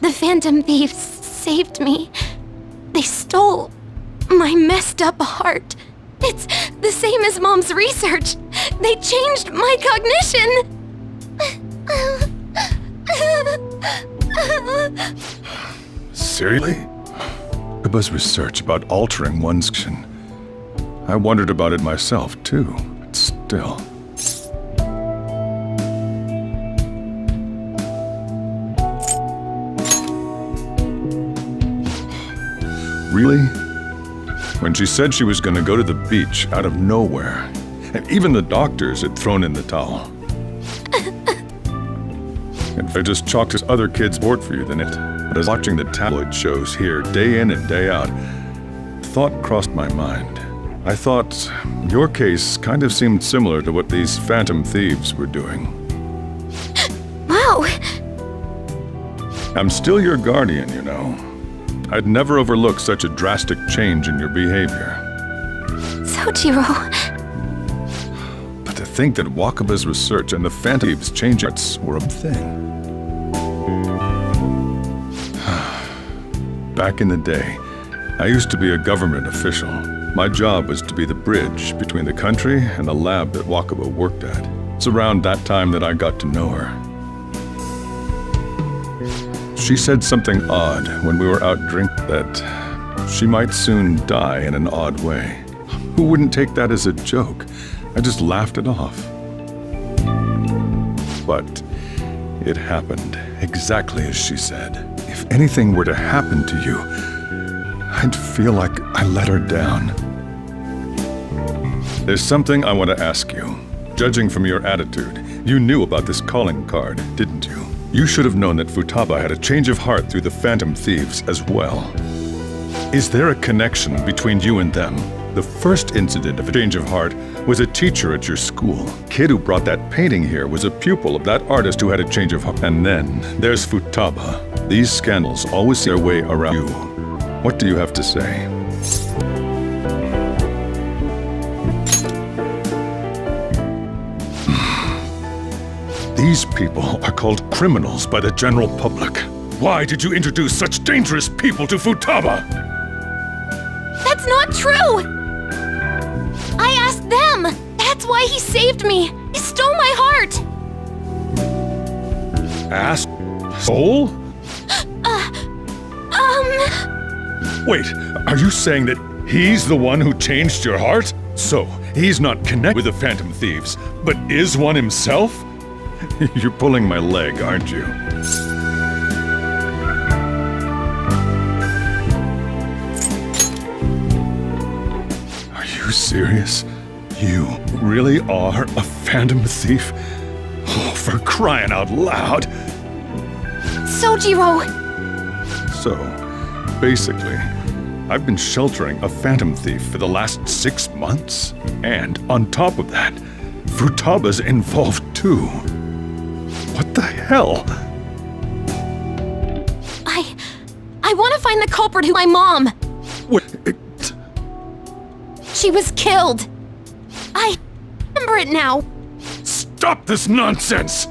The Phantom Thieves saved me. They stole my messed up heart. It's the same as Mom's research. They changed my cognition. Seriously? Wakaba's research about altering one's action. I wondered about it myself, too, but still. Really? When she said she was going to go to the beach out of nowhere, and even the doctors had thrown in the towel. If I just chalked his other kids' board for you than it, but as watching the tabloid shows here day in and day out, thought crossed my mind. I thought your case kind of seemed similar to what these phantom thieves were doing. Wow! I'm still your guardian, you know. I'd never overlook such a drastic change in your behavior. Sojiro. But to think that Wakaba's research and the phantom thieves' change arts were a thing. Back in the day, I used to be a government official. My job was to be the bridge between the country and the lab that Wakaba worked at. It's around that time that I got to know her. She said something odd when we were out drinking, that she might soon die in an odd way. Who wouldn't take that as a joke? I just laughed it off. But it happened exactly as she said. If anything were to happen to you, I'd feel like I let her down. There's something I want to ask you. Judging from your attitude, you knew about this calling card, didn't you? You should have known that Futaba had a change of heart through the Phantom Thieves as well. Is there a connection between you and them? The first incident of a change of heart was a teacher at your school. Kid who brought that painting here was a pupil of that artist who had a change of heart. And then there's Futaba. These scandals always see their way around you. What do you have to say? These people are called criminals by the general public. Why did you introduce such dangerous people to Futaba? That's not true! I asked them! That's why he saved me! He stole my heart! Asked? Stole? Wait, are you saying that he's the one who changed your heart? So, he's not connected with the Phantom Thieves, but is one himself? You're pulling my leg, aren't you? Are you serious? You really are a Phantom Thief? Oh, for crying out loud! Sojiro! So, basically, I've been sheltering a Phantom Thief for the last 6 months. And on top of that, Futaba's involved too. What the hell? I want to find the culprit who my mom. What? She was killed. I remember it now. Stop this nonsense!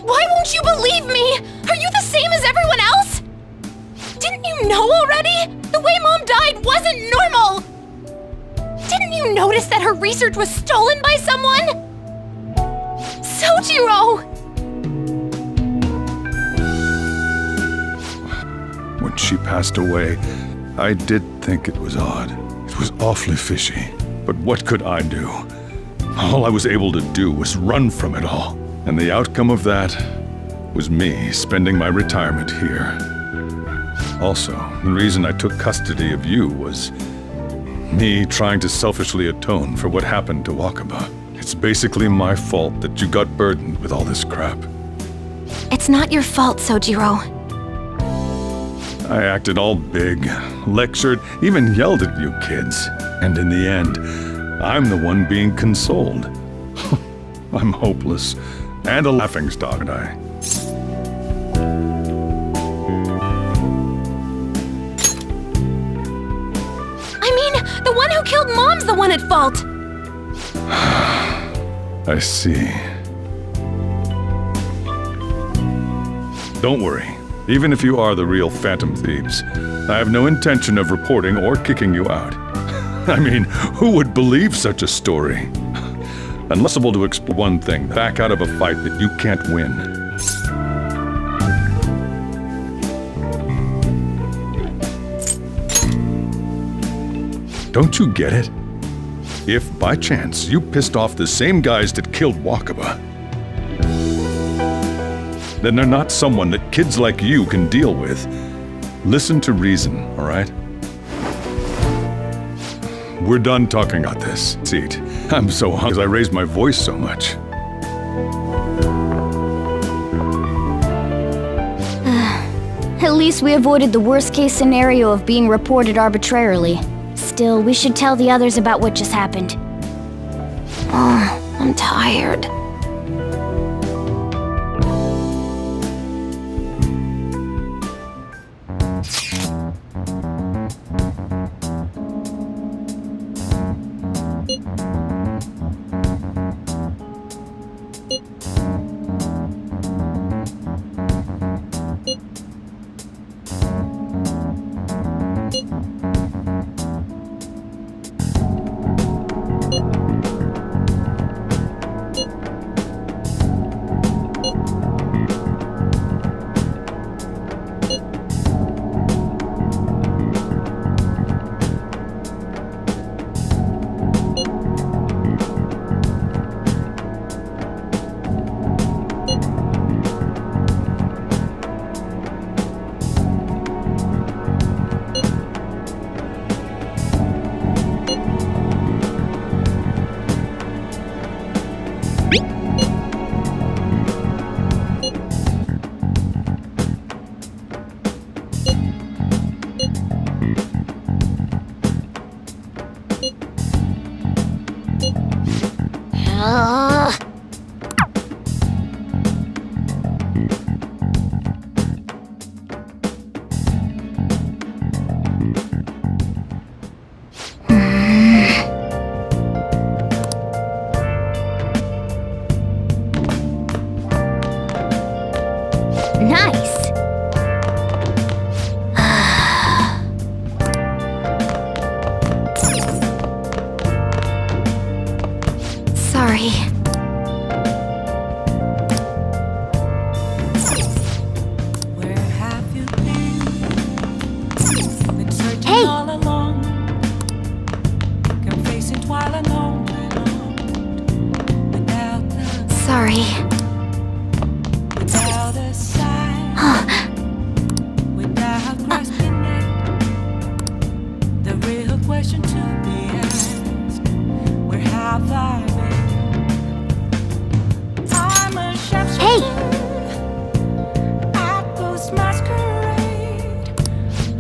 Why won't you believe me? Are you the same as everyone else? Didn't you know already? The way Mom died wasn't normal! Didn't you notice that her research was stolen by someone? Sojiro! When she passed away, I did think it was odd. It was awfully fishy. But what could I do? All I was able to do was run from it all. And the outcome of that was me spending my retirement here. Also, the reason I took custody of you was me trying to selfishly atone for what happened to Wakaba. It's basically my fault that you got burdened with all this crap. It's not your fault, Sojiro. I acted all big, lectured, even yelled at you kids. And in the end, I'm the one being consoled. I'm hopeless. And a laughingstock, aren't I? I mean, the one who killed Mom's the one at fault! I see. Don't worry. Even if you are the real Phantom Thieves, I have no intention of reporting or kicking you out. I mean, who would believe such a story? Unless able to explain one thing, back out of a fight that you can't win. Don't you get it? If, by chance, you pissed off the same guys that killed Wakaba, then they're not someone that kids like you can deal with. Listen to reason, all right? We're done talking about this. Seat. I'm so hungry because I raised my voice so much. At least we avoided the worst-case scenario of being reported arbitrarily. Still, we should tell the others about what just happened. I'm tired. Nice! Sorry. Where have you been searching Hey! all along. Can face it while alone, without the Sorry. without a sign, without grasping it. The real question to be asked: where have I been? I'm a shapeshifter. At ghost masquerade,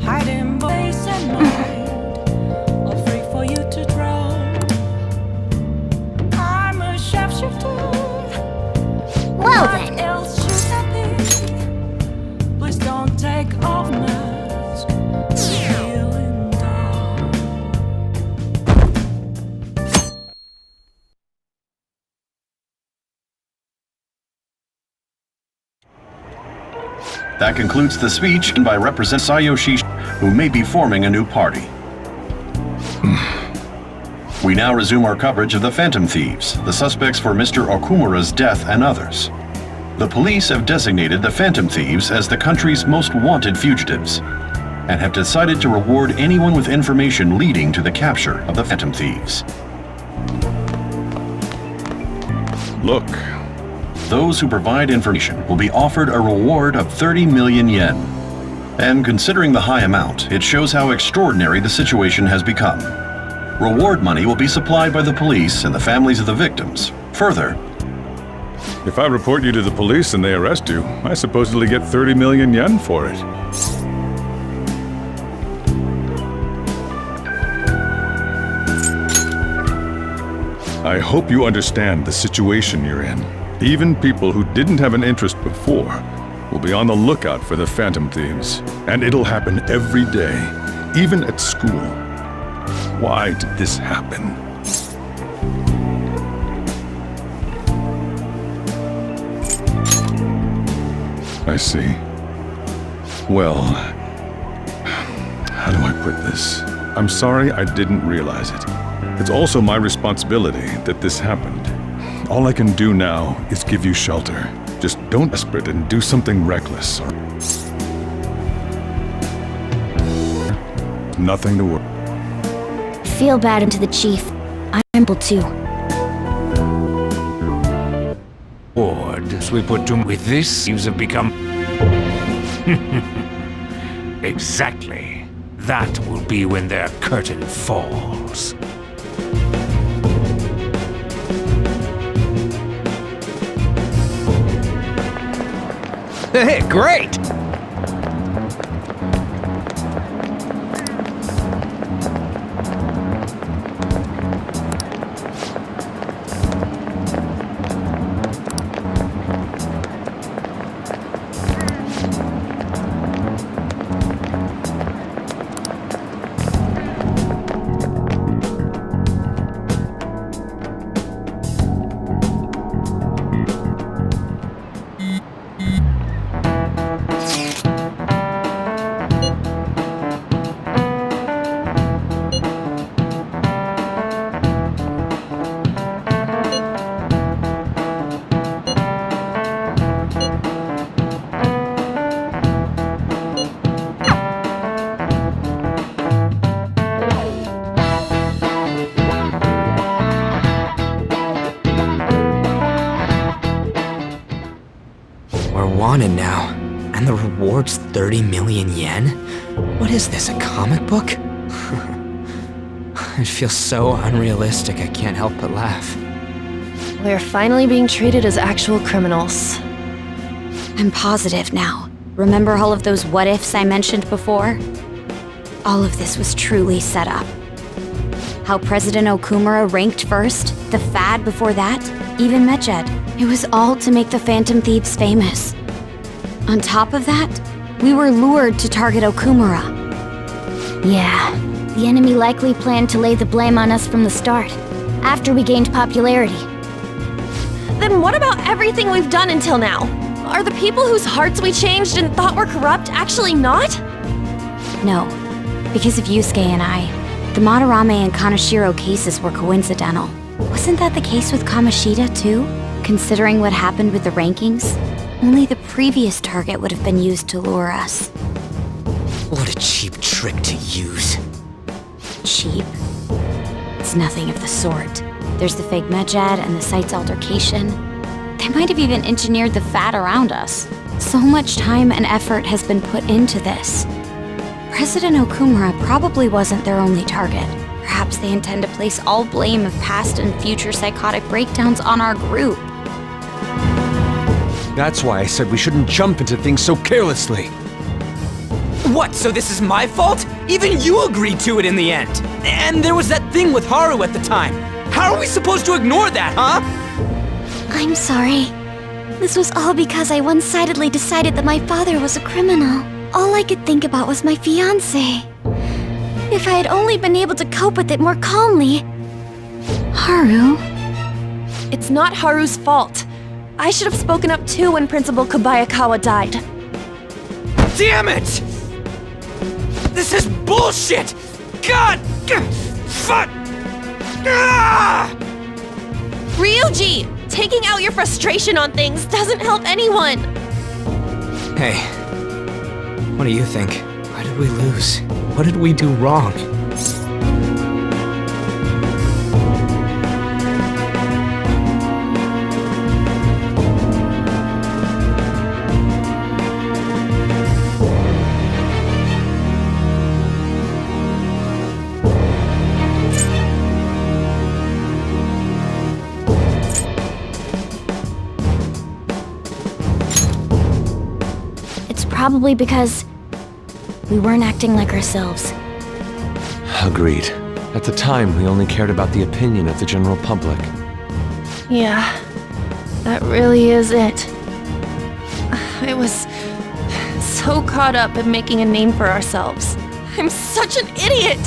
hiding voice and mind, all free for you to draw. I'm a shapeshifter. Well What then. else should I be? Please don't take off mask. Feeling dark. That concludes the speech by Representative Sayoshi, who may be forming a new party. We now resume our coverage of the Phantom Thieves, the suspects for Mr. Okumura's death and others. The police have designated the Phantom Thieves as the country's most wanted fugitives, and have decided to reward anyone with information leading to the capture of the Phantom Thieves. Look, Those who provide information will be offered a reward of 30 million yen. And considering the high amount, it shows how extraordinary the situation has become. Reward money will be supplied by the police and the families of the victims. Further, if I report you to the police and they arrest you, I supposedly get 30 million yen for it. I hope you understand the situation you're in. Even people who didn't have an interest before will be on the lookout for the Phantom Thieves. And it'll happen every day, even at school. Why did this happen? I see. Well, how do I put this? I'm sorry I didn't realize it. It's also my responsibility that this happened. All I can do now is give you shelter. Just don't be desperate and do something reckless or... Nothing to worry. feel bad to the chief. I'm able to. Board, as we put to with this, thieves have become... Exactly. That will be when their curtain falls. Hey, great! Wanted now, and the reward's 30 million yen? What is this, a comic book? It feels so unrealistic I can't help but laugh. We're finally being treated as actual criminals. I'm positive now. Remember all of those what-ifs I mentioned before? All of this was truly set up. How President Okumura ranked first, the Fad before that, even Medjed. It was all to make the Phantom Thieves famous. On top of that, we were lured to target Okumura. Yeah, the enemy likely planned to lay the blame on us from the start, after we gained popularity. Then what about everything we've done until now? Are the people whose hearts we changed and thought were corrupt actually not? No, because of Yusuke and I, the Madarame and Kaneshiro cases were coincidental. Wasn't that the case with Kamoshida too? Considering what happened with the rankings? Only the previous target would have been used to lure us. What a cheap trick to use. Cheap? It's nothing of the sort. There's the fake Medjed and the site's altercation. They might have even engineered the Fad around us. So much time and effort has been put into this. President Okumura probably wasn't their only target. Perhaps they intend to place all blame of past and future psychotic breakdowns on our group. That's why I said we shouldn't jump into things so carelessly. What, so this is my fault? Even you agreed to it in the end. And there was that thing with Haru at the time. How are we supposed to ignore that, huh? I'm sorry. This was all because I one-sidedly decided that my father was a criminal. All I could think about was my fiancé. If I had only been able to cope with it more calmly. Haru? It's not Haru's fault. I should have spoken up too when Principal Kobayakawa died. Damn it! This is bullshit! God! Fuck! Ah! Ryuji! Taking out your frustration on things doesn't help anyone! Hey, what do you think? Why did we lose? What did we do wrong? Probably because we weren't acting like ourselves. Agreed. At the time, we only cared about the opinion of the general public. Yeah, that really is it. I was so caught up in making a name for ourselves. I'm such an idiot!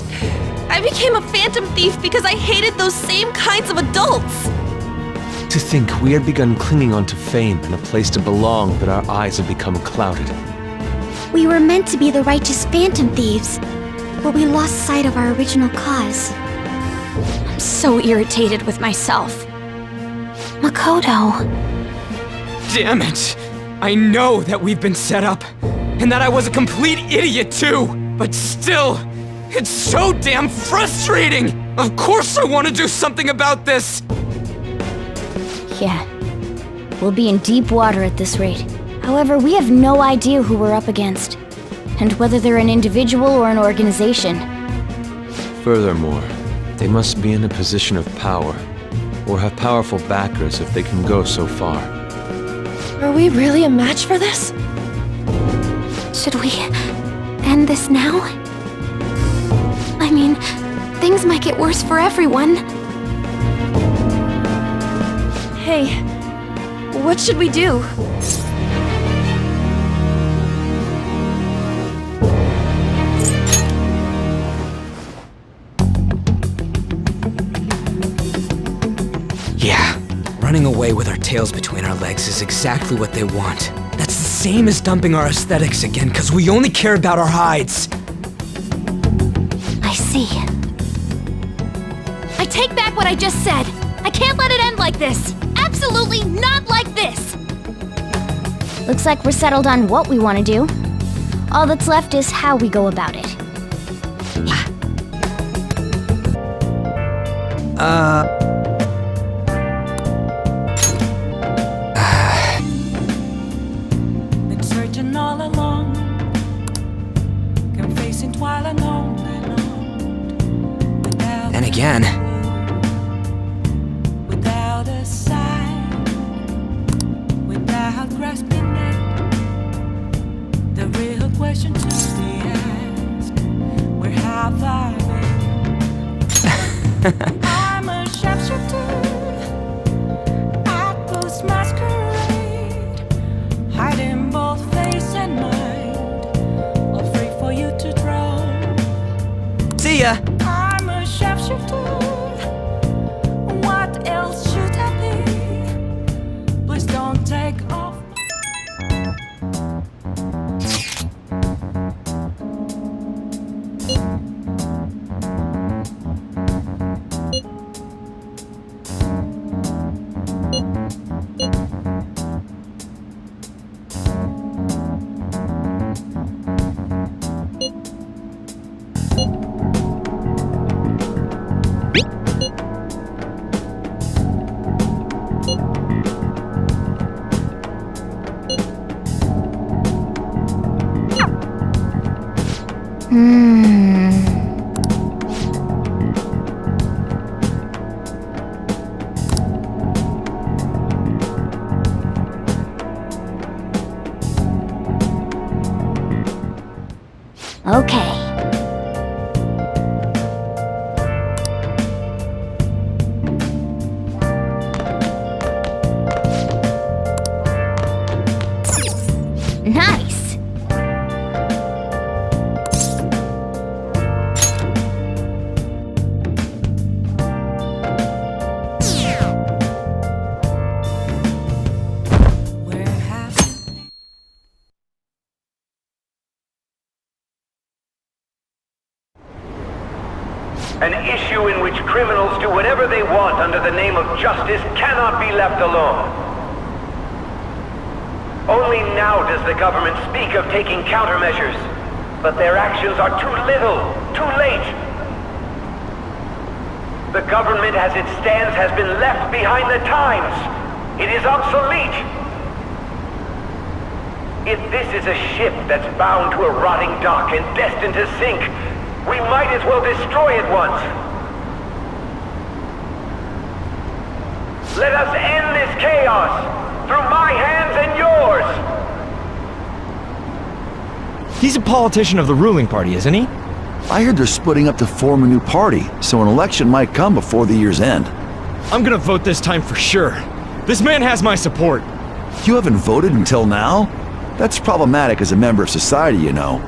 I became a phantom thief because I hated those same kinds of adults! To think we had begun clinging onto fame and a place to belong, but our eyes had become clouded. We were meant to be the righteous phantom thieves, but we lost sight of our original cause. I'm so irritated with myself. Makoto. Damn it! I know that we've been set up, and that I was a complete idiot too! But still, It's so damn frustrating! Of course I want to do something about this! Yeah. We'll be in deep water at this rate. However, we have no idea who we're up against, and whether they're an individual or an organization. Furthermore, they must be in a position of power, or have powerful backers if they can go so far. Are we really a match for this? Should we end this now? I mean, things might get worse for everyone. Hey, what should we do? Yeah, running away with our tails between our legs is exactly what they want. That's the same as dumping our aesthetics again, because we only care about our hides. I see. I take back what I just said. I can't let it end like this. Absolutely not like this. Looks like we're settled on what we want to do. All that's left is how we go about it. Been searching all along, confessing while alone and on. Without Then again, without a sign, without grasping it, the real question to be asked: where have I been? I'm a sharpshooter at Ghost Masquerade, hiding both face and mind, all free for you to draw. See ya! I'm a sharpshooter. What else should I be? Please don't take off. Okay. Nice. Where have An issue in which criminals do whatever they want under the name of justice cannot be left alone. Only now does the government speak of taking countermeasures, but their actions are too little, too late. The government as it stands has been left behind the times. It is obsolete. If this is a ship that's bound to a rotting dock and destined to sink, we might as well destroy it once. Let us end this chaos through my hands and yours. He's a politician of the ruling party, isn't he? I heard they're splitting up to form a new party, so an election might come before the year's end. I'm gonna vote this time for sure. This man has my support. You haven't voted until now? That's problematic as a member of society, you know.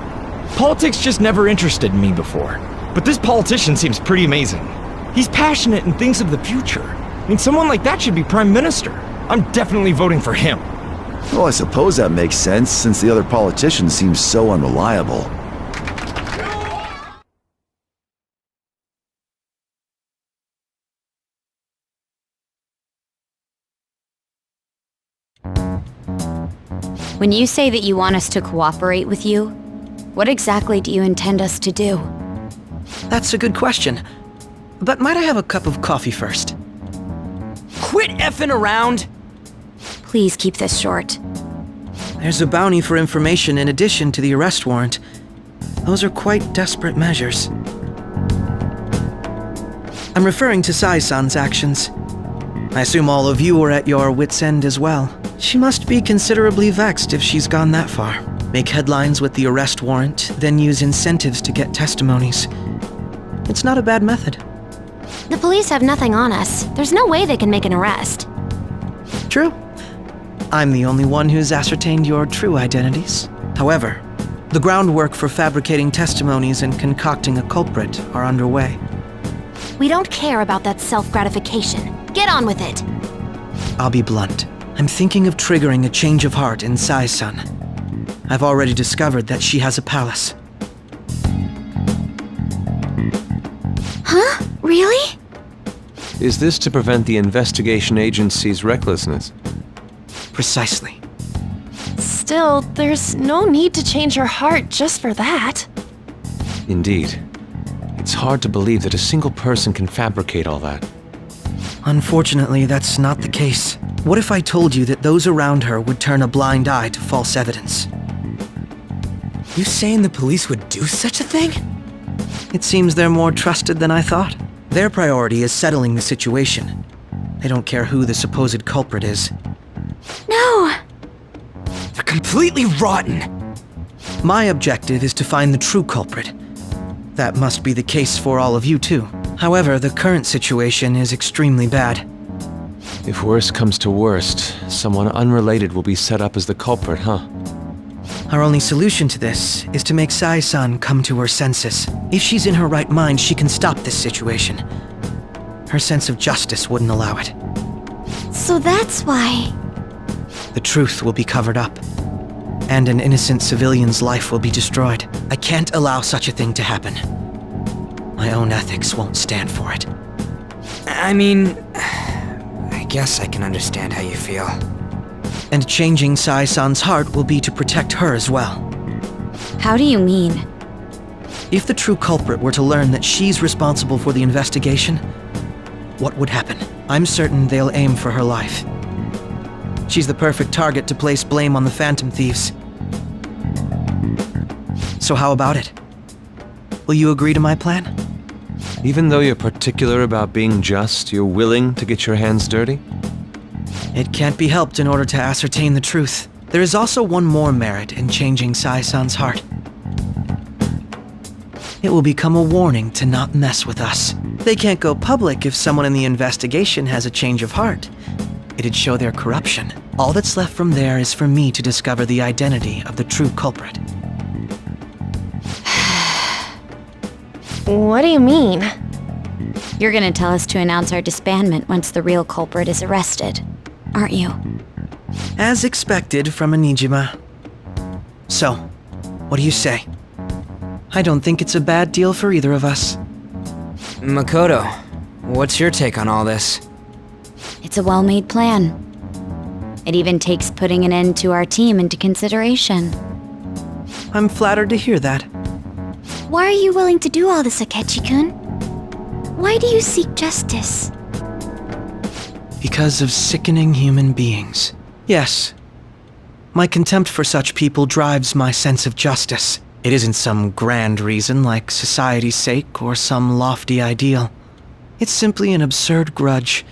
Politics just never interested me before. But this politician seems pretty amazing. He's passionate and thinks of the future. I mean, someone like that should be prime minister. I'm definitely voting for him. Well, I suppose that makes sense, since the other politician seems so unreliable. When you say that you want us to cooperate with you, what exactly do you intend us to do? That's a good question. But might I have a cup of coffee first? Quit effing around! Please keep this short. There's a bounty for information in addition to the arrest warrant. Those are quite desperate measures. I'm referring to Sai-san's actions. I assume all of you are at your wits' end as well. She must be considerably vexed if she's gone that far. Make headlines with the arrest warrant, then use incentives to get testimonies. It's not a bad method. The police have nothing on us. There's no way they can make an arrest. True. I'm the only one who's ascertained your true identities. However, the groundwork for fabricating testimonies and concocting a culprit are underway. We don't care about that self-gratification. Get on with it. I'll be blunt. I'm thinking of triggering a change of heart in Sai-san. I've already discovered that she has a palace. Huh? Really? Is this to prevent the investigation agency's recklessness? Precisely. Still, there's no need to change her heart just for that. Indeed. It's hard to believe that a single person can fabricate all that. Unfortunately, that's not the case. What if I told you that those around her would turn a blind eye to false evidence? You saying the police would do such a thing? It seems they're more trusted than I thought. Their priority is settling the situation. They don't care who the supposed culprit is. No! They're completely rotten! My objective is to find the true culprit. That must be the case for all of you too. However, the current situation is extremely bad. If worst comes to worst, someone unrelated will be set up as the culprit, huh? Our only solution to this is to make Sai-san come to her senses. If she's in her right mind, she can stop this situation. Her sense of justice wouldn't allow it. So that's why... The truth will be covered up, and an innocent civilian's life will be destroyed. I can't allow such a thing to happen. My own ethics won't stand for it. I mean, I guess I can understand how you feel. And changing Sai-san's heart will be to protect her as well. How do you mean? If the true culprit were to learn that she's responsible for the investigation, what would happen? I'm certain they'll aim for her life. She's the perfect target to place blame on the Phantom Thieves. So how about it? Will you agree to my plan? Even though you're particular about being just, you're willing to get your hands dirty? It can't be helped in order to ascertain the truth. There is also one more merit in changing Sai-san's heart. It will become a warning to not mess with us. They can't go public if someone in the investigation has a change of heart. It'd show their corruption. All that's left from there is for me to discover the identity of the true culprit. What do you mean? You're gonna tell us to announce our disbandment once the real culprit is arrested, aren't you? As expected from a Nijima. So, what do you say? I don't think it's a bad deal for either of us. Makoto, what's your take on all this? It's a well-made plan. It even takes putting an end to our team into consideration. I'm flattered to hear that. Why are you willing to do all this, Akechi-kun? Why do you seek justice? Because of sickening human beings. Yes. My contempt for such people drives my sense of justice. It isn't some grand reason like society's sake or some lofty ideal. It's simply an absurd grudge.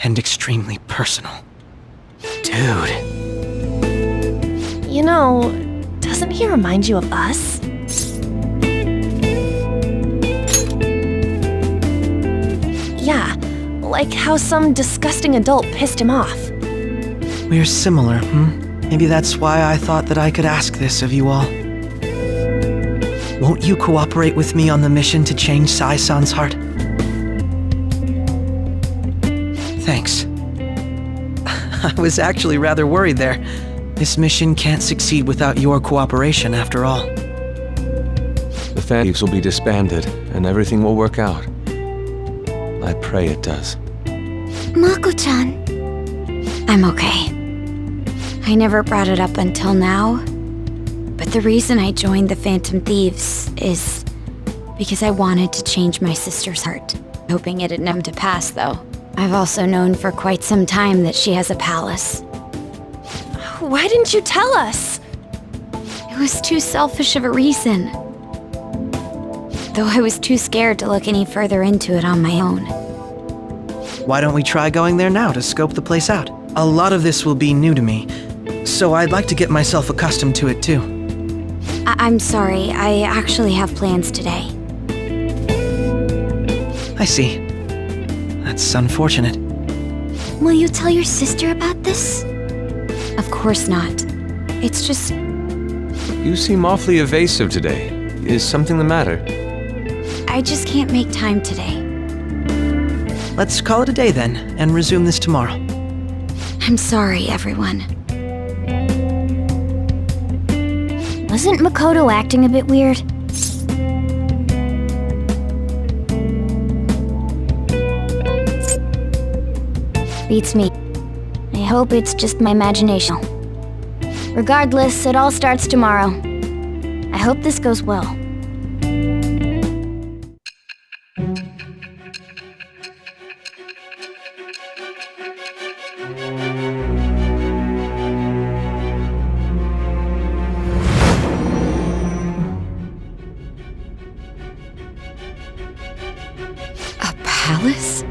And extremely personal. Dude. You know, doesn't he remind you of us? Yeah, like how some disgusting adult pissed him off. We're similar, Maybe that's why I thought that I could ask this of you all. Won't you cooperate with me on the mission to change Sai-san's heart? Thanks. I was actually rather worried there. This mission can't succeed without your cooperation, after all. The Thieves will be disbanded, and everything will work out. I pray it does. Mako-chan. I'm okay. I never brought it up until now, but the reason I joined the Phantom Thieves is because I wanted to change my sister's heart. Hoping it had come to pass, though. I've also known for quite some time that she has a palace. Why didn't you tell us? It was too selfish of a reason. Though I was too scared to look any further into it on my own. Why don't we try going there now to scope the place out? A lot of this will be new to me, so I'd like to get myself accustomed to it too. I'm sorry, I actually have plans today. I see. That's unfortunate. Will you tell your sister about this? Of course not. It's just... You seem awfully evasive today. Is something the matter? I just can't make time today. Let's call it a day then, and resume this tomorrow. I'm sorry, everyone. Wasn't Makoto acting a bit weird? Beats me. I hope it's just my imagination. Regardless, it all starts tomorrow. I hope this goes well. A palace?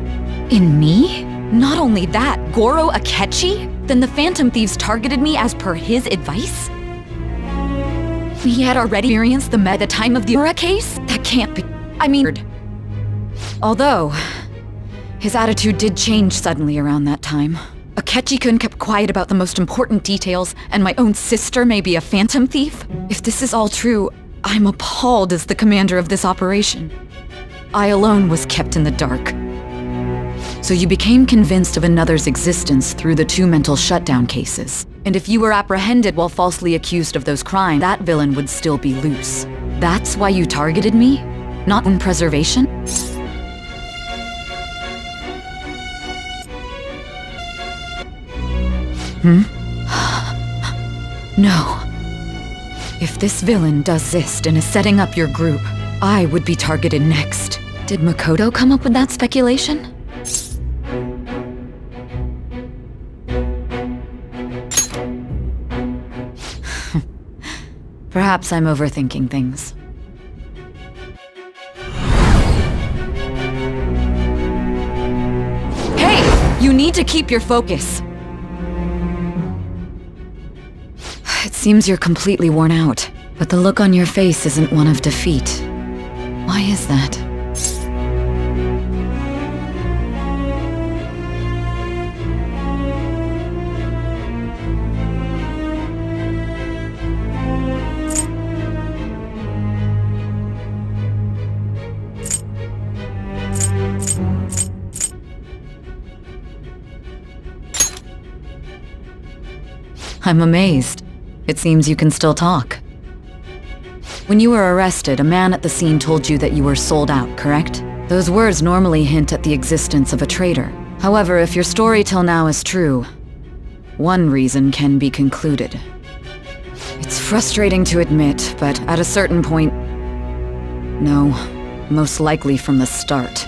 In me? Not only that, Goro Akechi? Then the Phantom Thieves targeted me as per his advice? He had already experienced the time of the Ura case? That can't be. I mean... Although, his attitude did change suddenly around that time. Akechi-kun kept quiet about the most important details, and my own sister may be a Phantom Thief? If this is all true, I'm appalled as the commander of this operation. I alone was kept in the dark. So you became convinced of another's existence through the 2 mental shutdown cases. And if you were apprehended while falsely accused of those crimes, that villain would still be loose. That's why you targeted me? Not in preservation? No. If this villain does exist and is setting up your group, I would be targeted next. Did Makoto come up with that speculation? Perhaps I'm overthinking things. Hey! You need to keep your focus. It seems you're completely worn out, but the look on your face isn't one of defeat. Why is that? I'm amazed. It seems you can still talk. When you were arrested, a man at the scene told you that you were sold out, correct? Those words normally hint at the existence of a traitor. However, if your story till now is true, one reason can be concluded. It's frustrating to admit, but at a certain point... No, most likely from the start.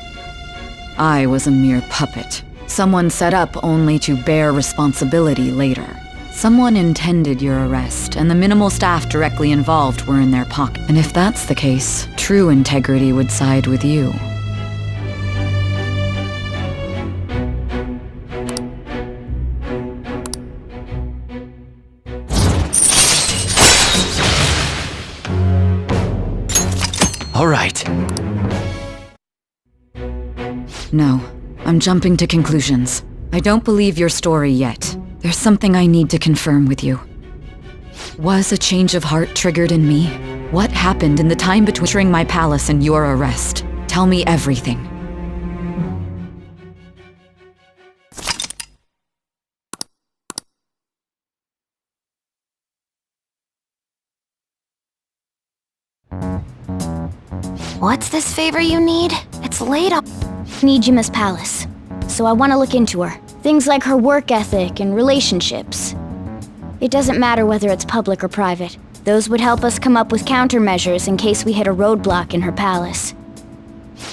I was a mere puppet. Someone set up only to bear responsibility later. Someone intended your arrest, and the minimal staff directly involved were in their pocket. And if that's the case, true integrity would side with you. All right. No, I'm jumping to conclusions. I don't believe your story yet. There's something I need to confirm with you. Was a change of heart triggered in me? What happened in the time between entering my palace and your arrest? Tell me everything. What's this favor you need? It's late on Nijima's palace, so I want to look into her. Things like her work ethic and relationships. It doesn't matter whether it's public or private. Those would help us come up with countermeasures in case we hit a roadblock in her palace.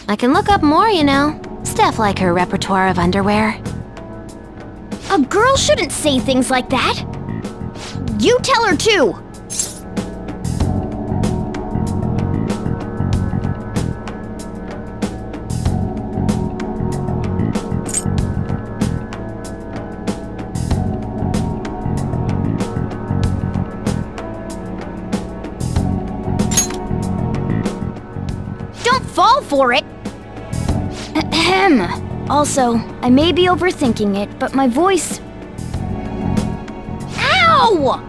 I can look up more, you know. Stuff like her repertoire of underwear. A girl shouldn't say things like that. You tell her too. Don't fall for it. Ahem. Also, I may be overthinking it, but my voice... Ow!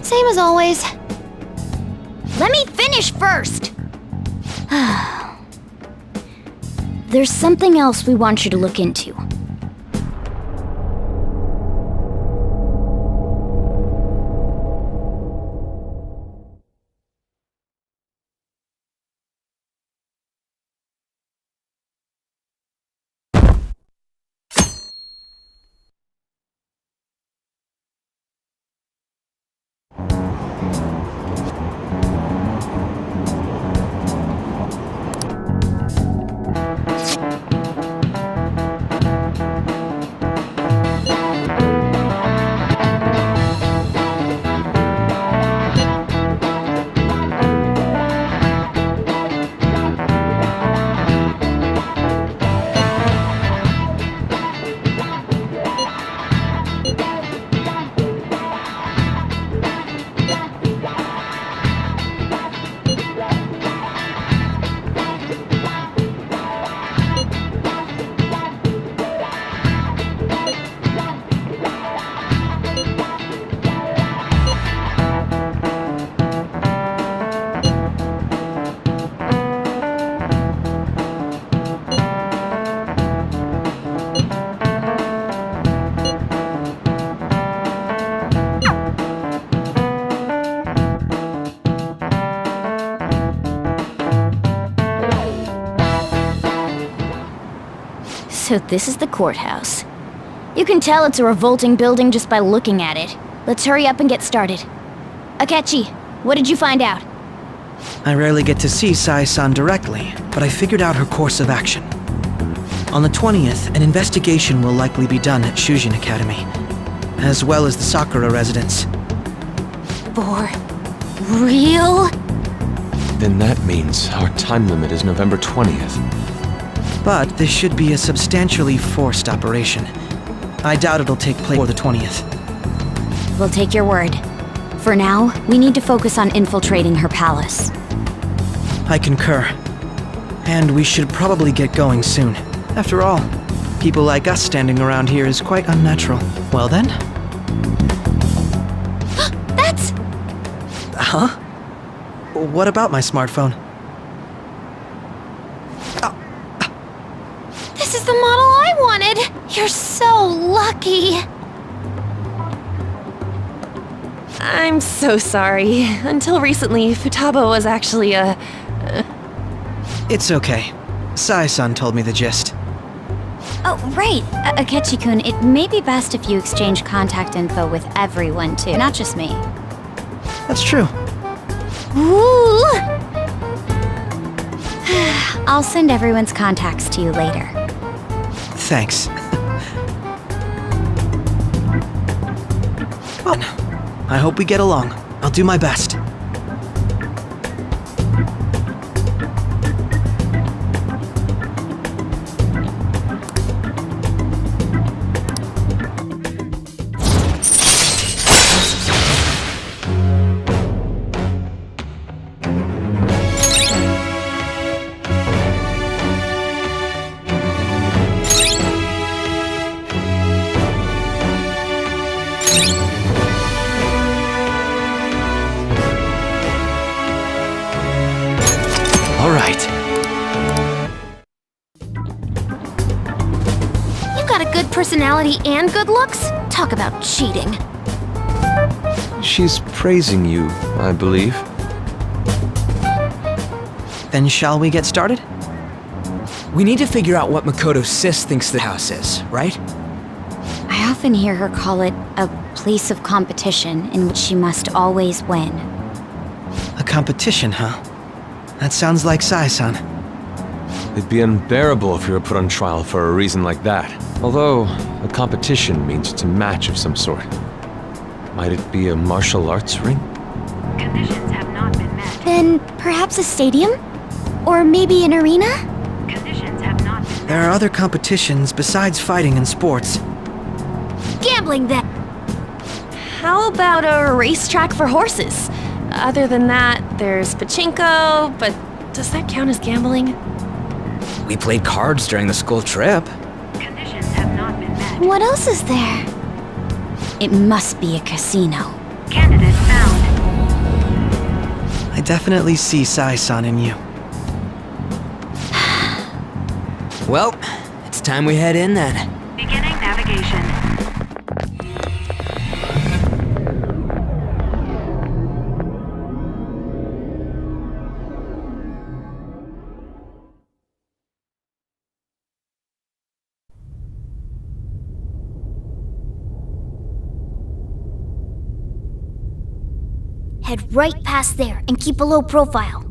Same as always. Let me finish first! There's something else we want you to look into. So this is the courthouse. You can tell it's a revolting building just by looking at it. Let's hurry up and get started. Akechi, what did you find out? I rarely get to see Sai-san directly, but I figured out her course of action. On the 20th, an investigation will likely be done at Shujin Academy, as well as the Sakura residence. For real? Then that means our time limit is November 20th. But this should be a substantially forced operation. I doubt it'll take place before the 20th. We'll take your word. For now, we need to focus on infiltrating her palace. I concur. And we should probably get going soon. After all, people like us standing around here is quite unnatural. Well then? That's... Huh? What about my smartphone? This is the model I wanted! You're so lucky! I'm so sorry. Until recently, Futaba was actually a... It's okay. Sai-san told me the gist. Oh, right. Akechi-kun, it may be best if you exchange contact info with everyone, too. Not just me. That's true. Ooh! I'll send everyone's contacts to you later. Thanks. Well, I hope we get along. I'll do my best. Personality and good looks? Talk about cheating. She's praising you, I believe. Then shall we get started? We need to figure out what Makoto's sis thinks the house is, right? I often hear her call it a place of competition in which she must always win. A competition, huh? That sounds like Sai-san. It'd be unbearable if you were put on trial for a reason like that. Although, a competition means it's a match of some sort. Might it be a martial arts ring? Conditions have not been met. Then perhaps a stadium? Or maybe an arena? Conditions have not been met. There are other competitions besides fighting and sports. Gambling then! How about a racetrack for horses? Other than that, there's pachinko, but does that count as gambling? We played cards during the school trip. Conditions have not been met. What else is there? It must be a casino. Candidate found. I definitely see Sai-san in you. Well, it's time we head in then. Beginning navigation. Head right past there and keep a low profile.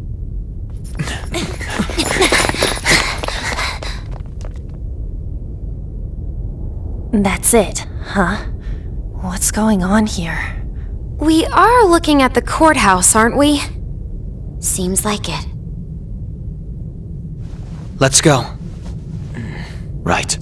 That's it, huh? What's going on here? We are looking at the courthouse, aren't we? Seems like it. Let's go. Right.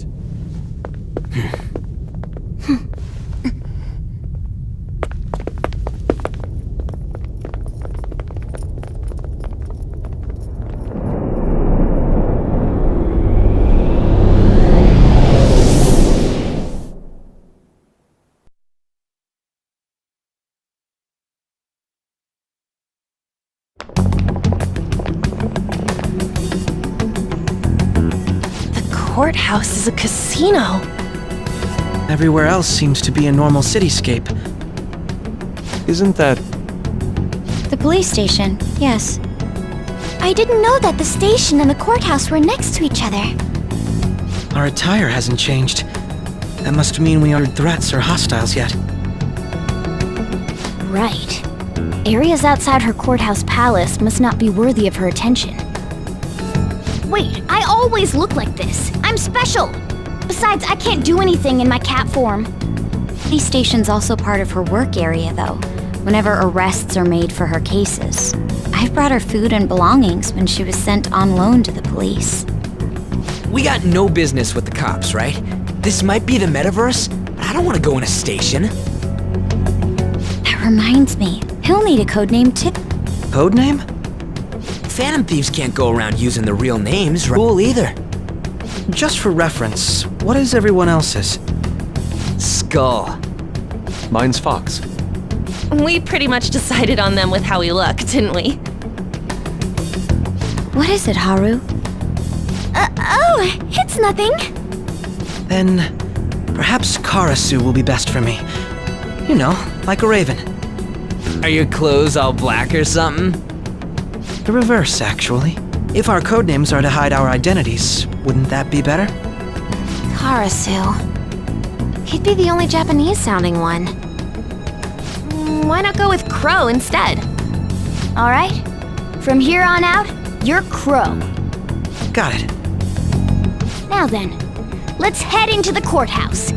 Courthouse is a casino. Everywhere else seems to be a normal cityscape. Isn't that... The police station, yes. I didn't know that the station and the courthouse were next to each other. Our attire hasn't changed. That must mean we aren't threats or hostiles yet. Right. Areas outside her courthouse palace must not be worthy of her attention. Wait, I always look like this. I'm special! Besides, I can't do anything in my cat form. Police station's also part of her work area, though, whenever arrests are made for her cases. I've brought her food and belongings when she was sent on loan to the police. We got no business with the cops, right? This might be the metaverse, but I don't want to go in a station. That reminds me, he'll need a codename too. Codename? Phantom Thieves can't go around using the real names, right? Cool either. Just for reference, what is everyone else's? Skull. Mine's Fox. We pretty much decided on them with how we look, didn't we? What is it, Haru? Oh, it's nothing. Then, perhaps Karasu will be best for me. You know, like a raven. Are your clothes all black or something? The reverse, actually. If our codenames are to hide our identities, wouldn't that be better? Karasu. He'd be the only Japanese-sounding one. Why not go with Crow instead? All right. From here on out, you're Crow. Got it. Now then, let's head into the courthouse.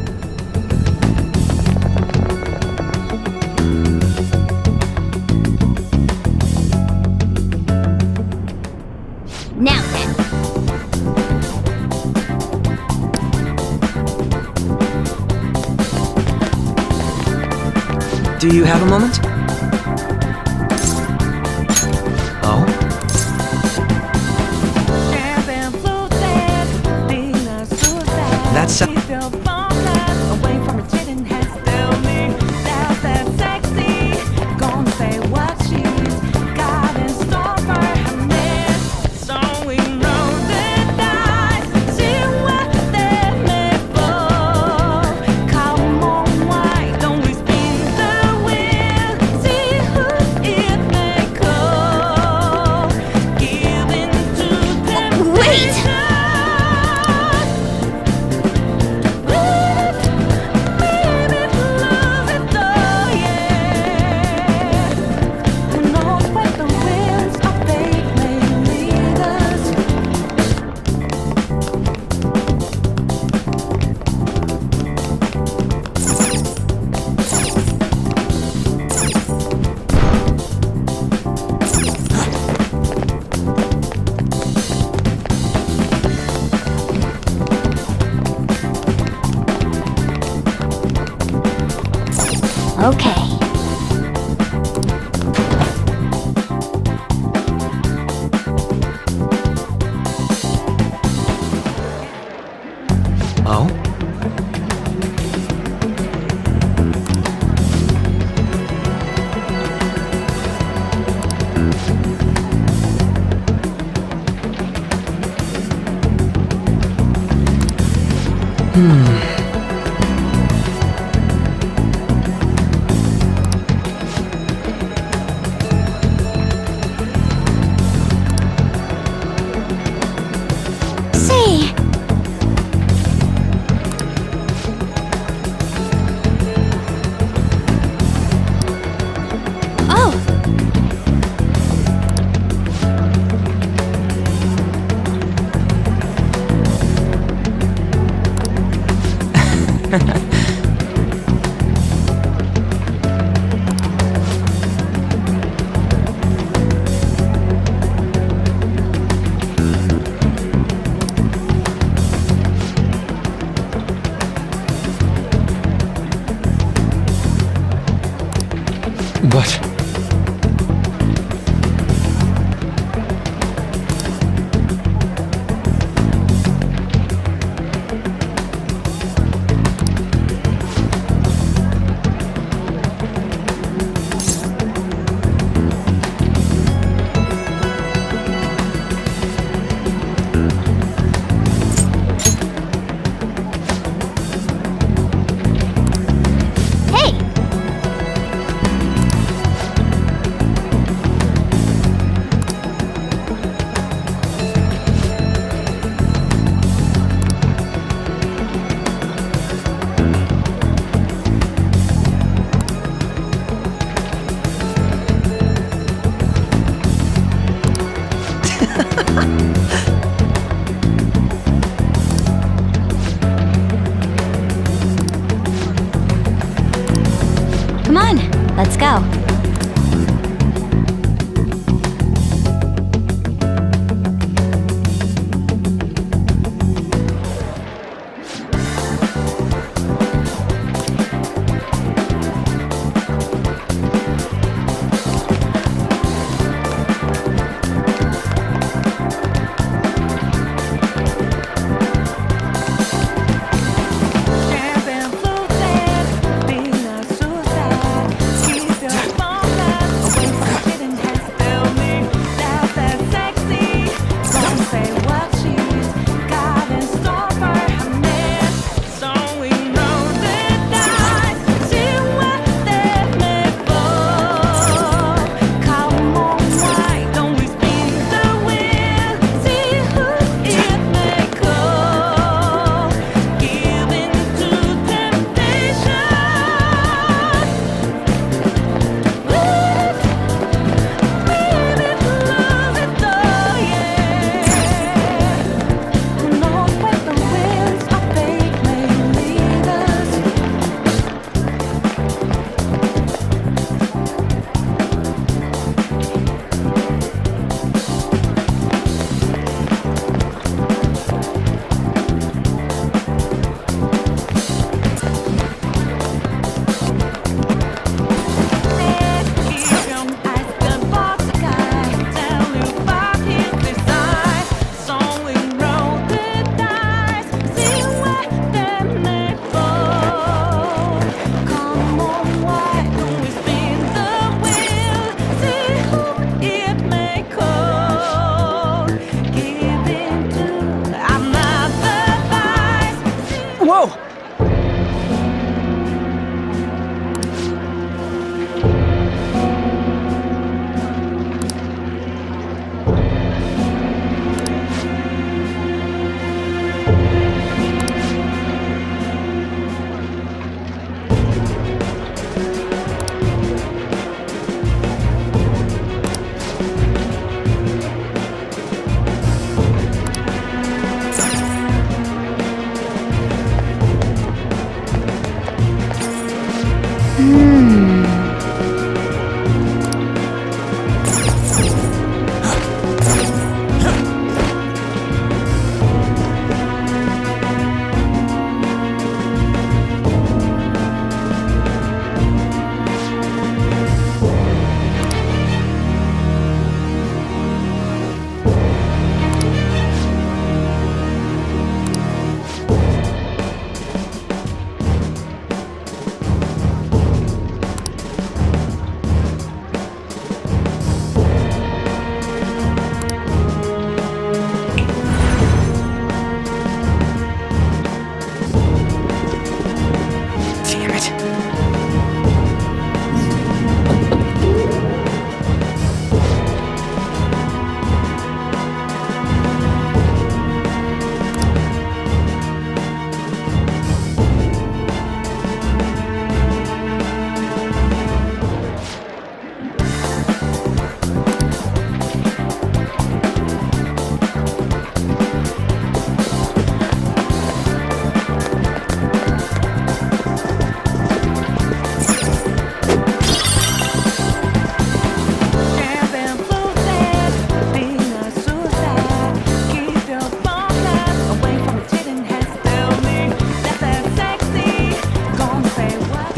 Now then. Do you have a moment? Oh? That's... Say, oh, But... hey,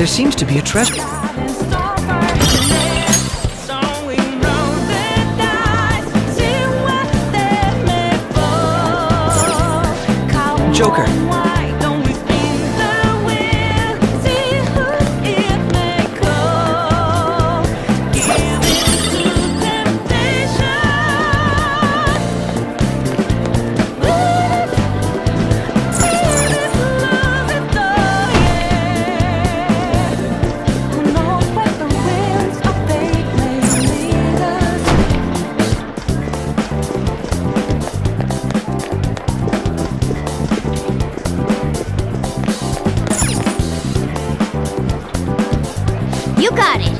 There seems to be a treasure. Joker. You got it.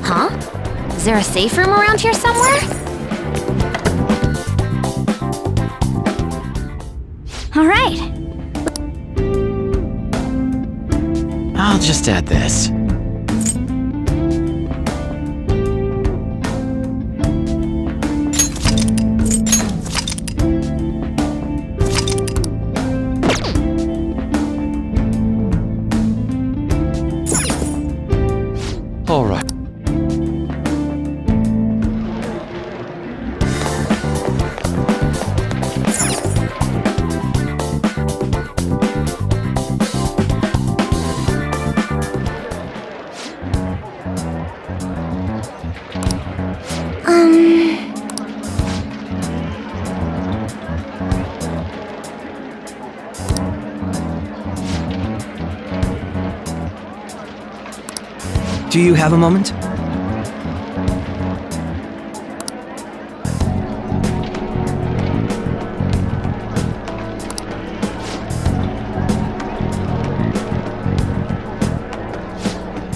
Huh? Is there a safe room around here somewhere? All right. I'll just add this. All right. Do you have a moment?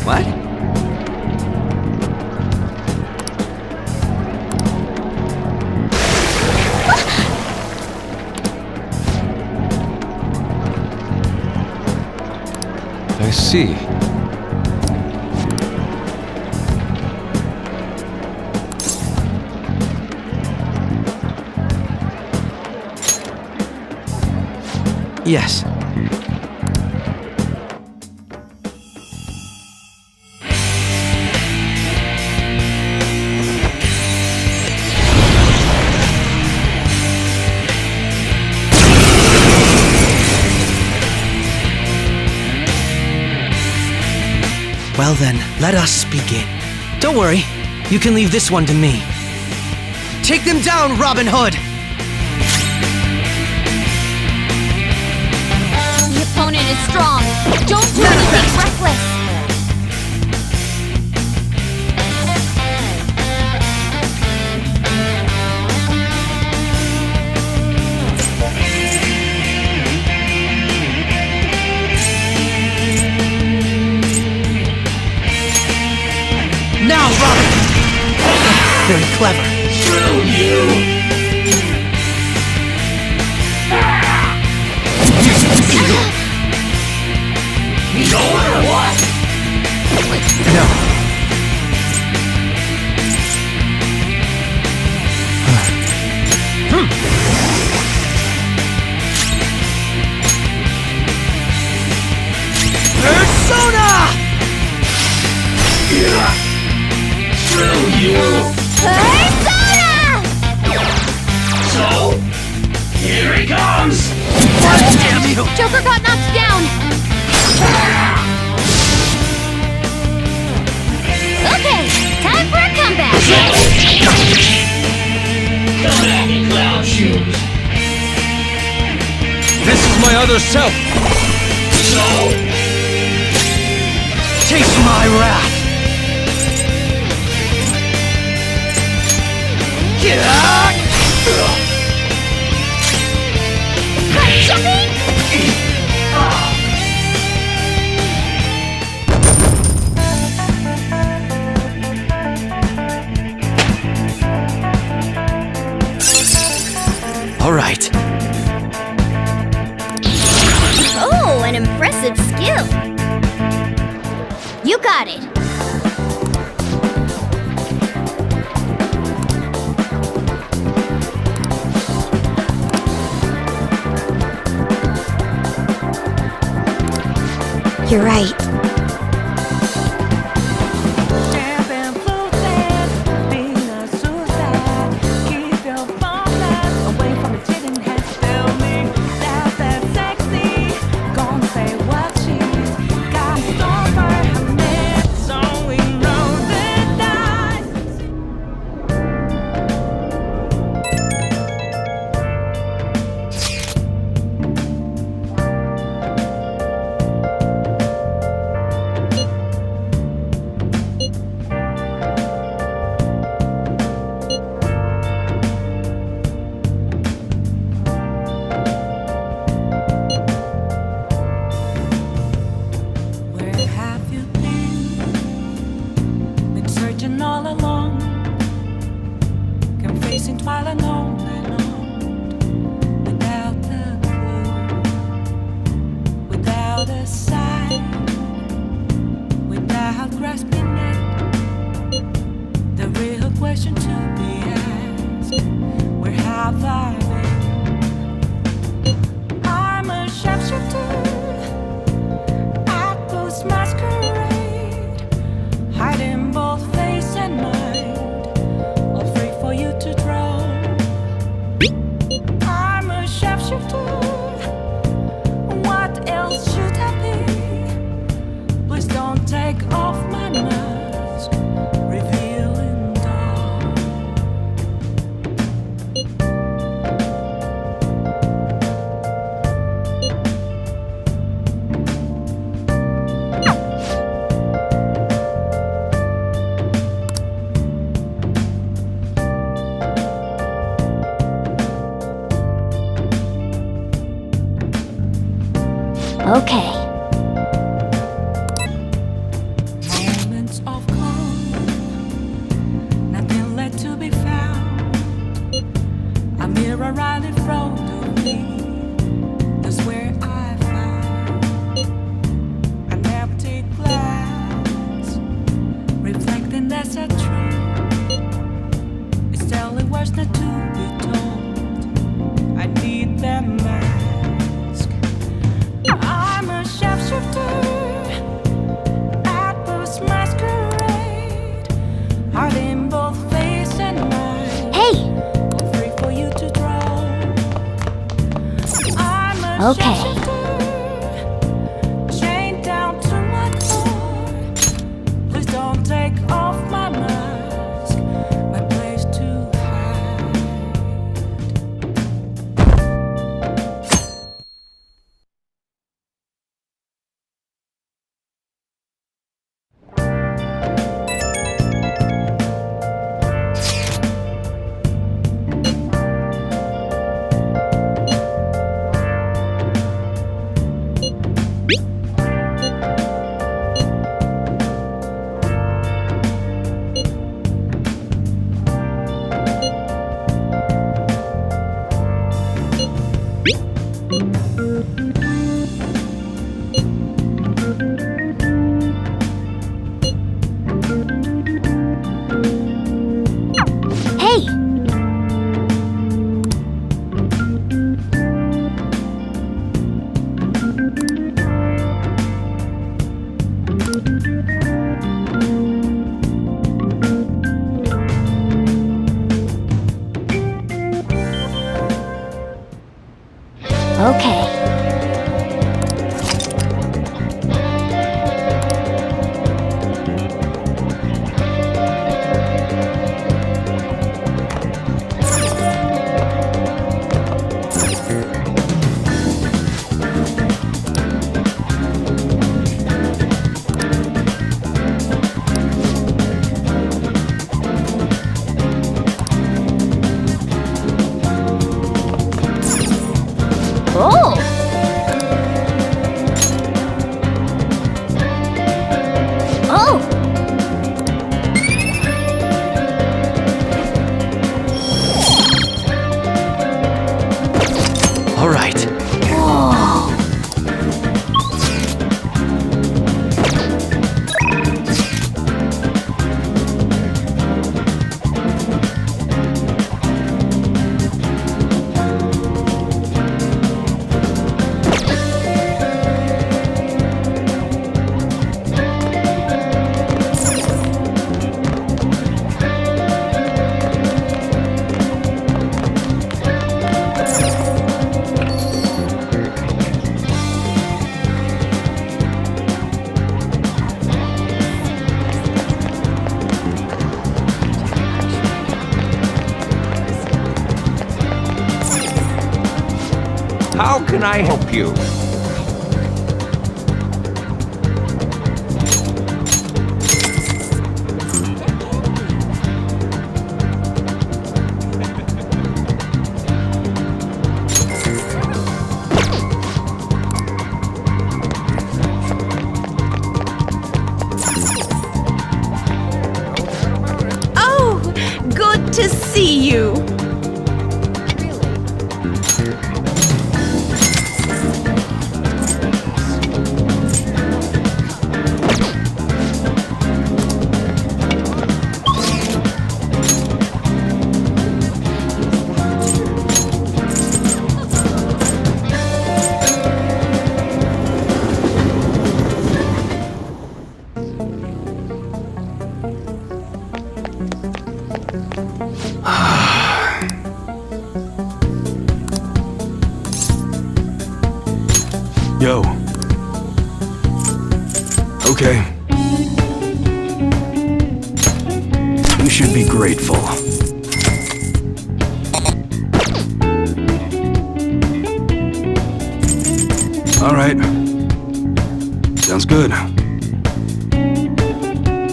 What? I see. Yes. Well then, let us begin. Don't worry, you can leave this one to me. Take them down, Robin Hood! The opponent is strong. Don't do anything reckless. Now, Robin! Very clever. Screw you! You going or what? No. Persona! Screw you! Persona! So, here he comes! What damn you! Joker got knocked down. Okay, time for a comeback. Come at me, clown shoes! This is my other self! So, Taste my wrath! All right. Oh, an impressive skill. You got it. You're right. Okay. Moments of calm, nothing left to be found. A mirror right in front of me, that's where I found an empty glass, reflecting that's a truth. It's telling words not to be told. I need them mask. I'm a shapeshifter at this masquerade, heart in both face and mind. Hey! All free for you to draw. I'm a Okay. shapeshifter, chained down to my core. Please don't take off my mask, my place to hide. Hey! Okay. Oh! Oh! All right. Whoa! How can I help you? Oh, good to see you. Yo. Okay. You should be grateful. All right. Sounds good.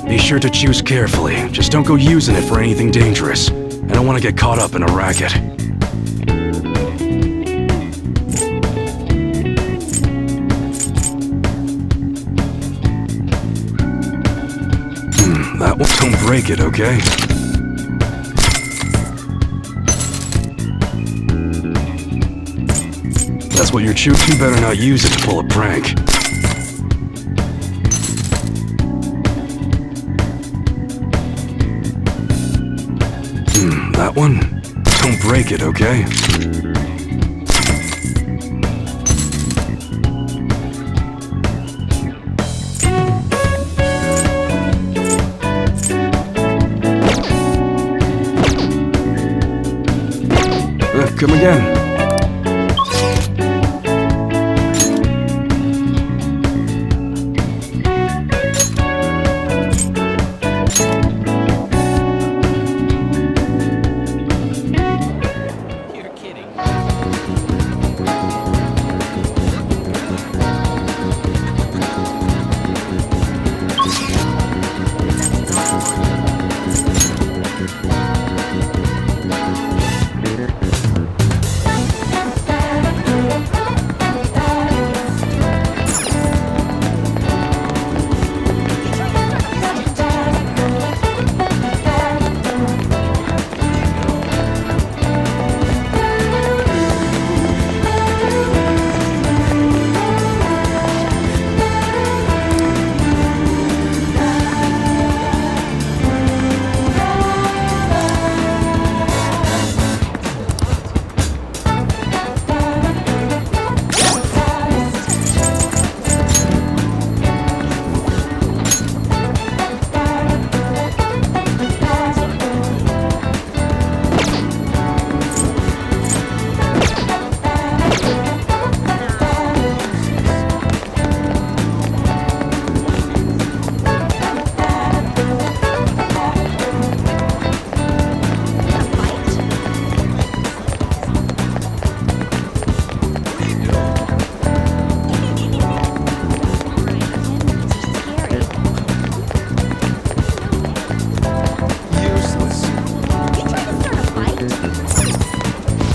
Be sure to choose carefully. Just don't go using it for anything dangerous. I don't want to get caught up in a racket. That one, don't break it, okay? That's what you're choosing. Better not use it to pull a prank. That one? Don't break it, okay? Come again.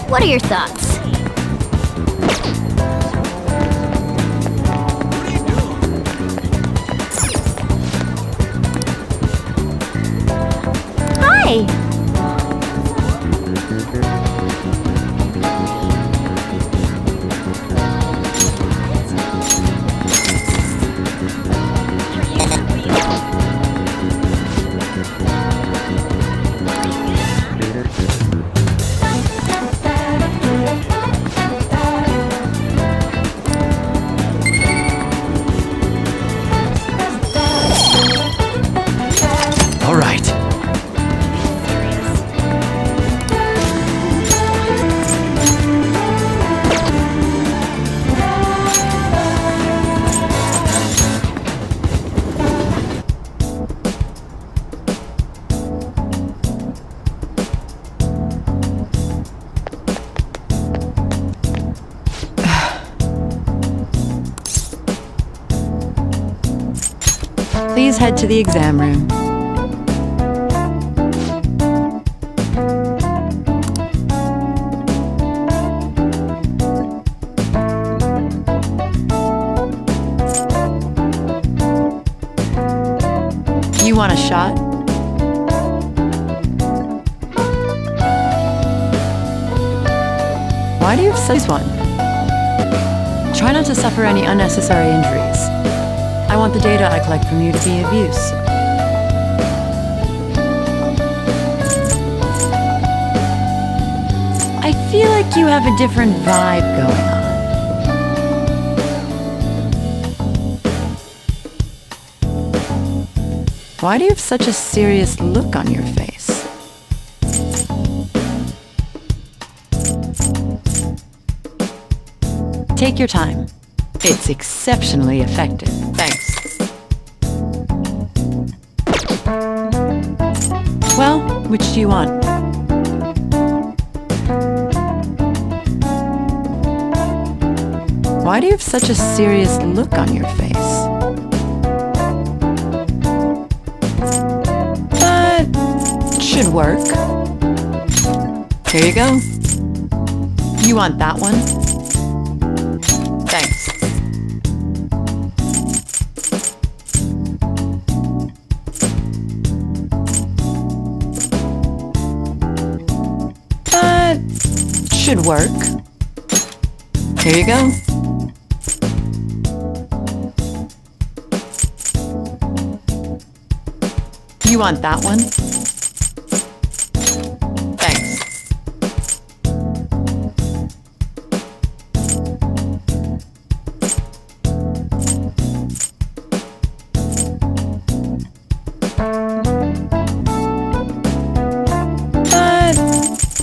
What are your thoughts? Hi! Please head to the exam room. You want a shot? Why do you have such one? Try not to suffer any unnecessary injuries. I want the data I collect from you to be of use. I feel like you have a different vibe going on. Why do you have such a serious look on your face? Take your time. It's exceptionally effective. Thanks. Well, which do you want? Why do you have such a serious look on your face? Should work. Here you go. You want that one? Thanks. Should work. Here you go. You want that one?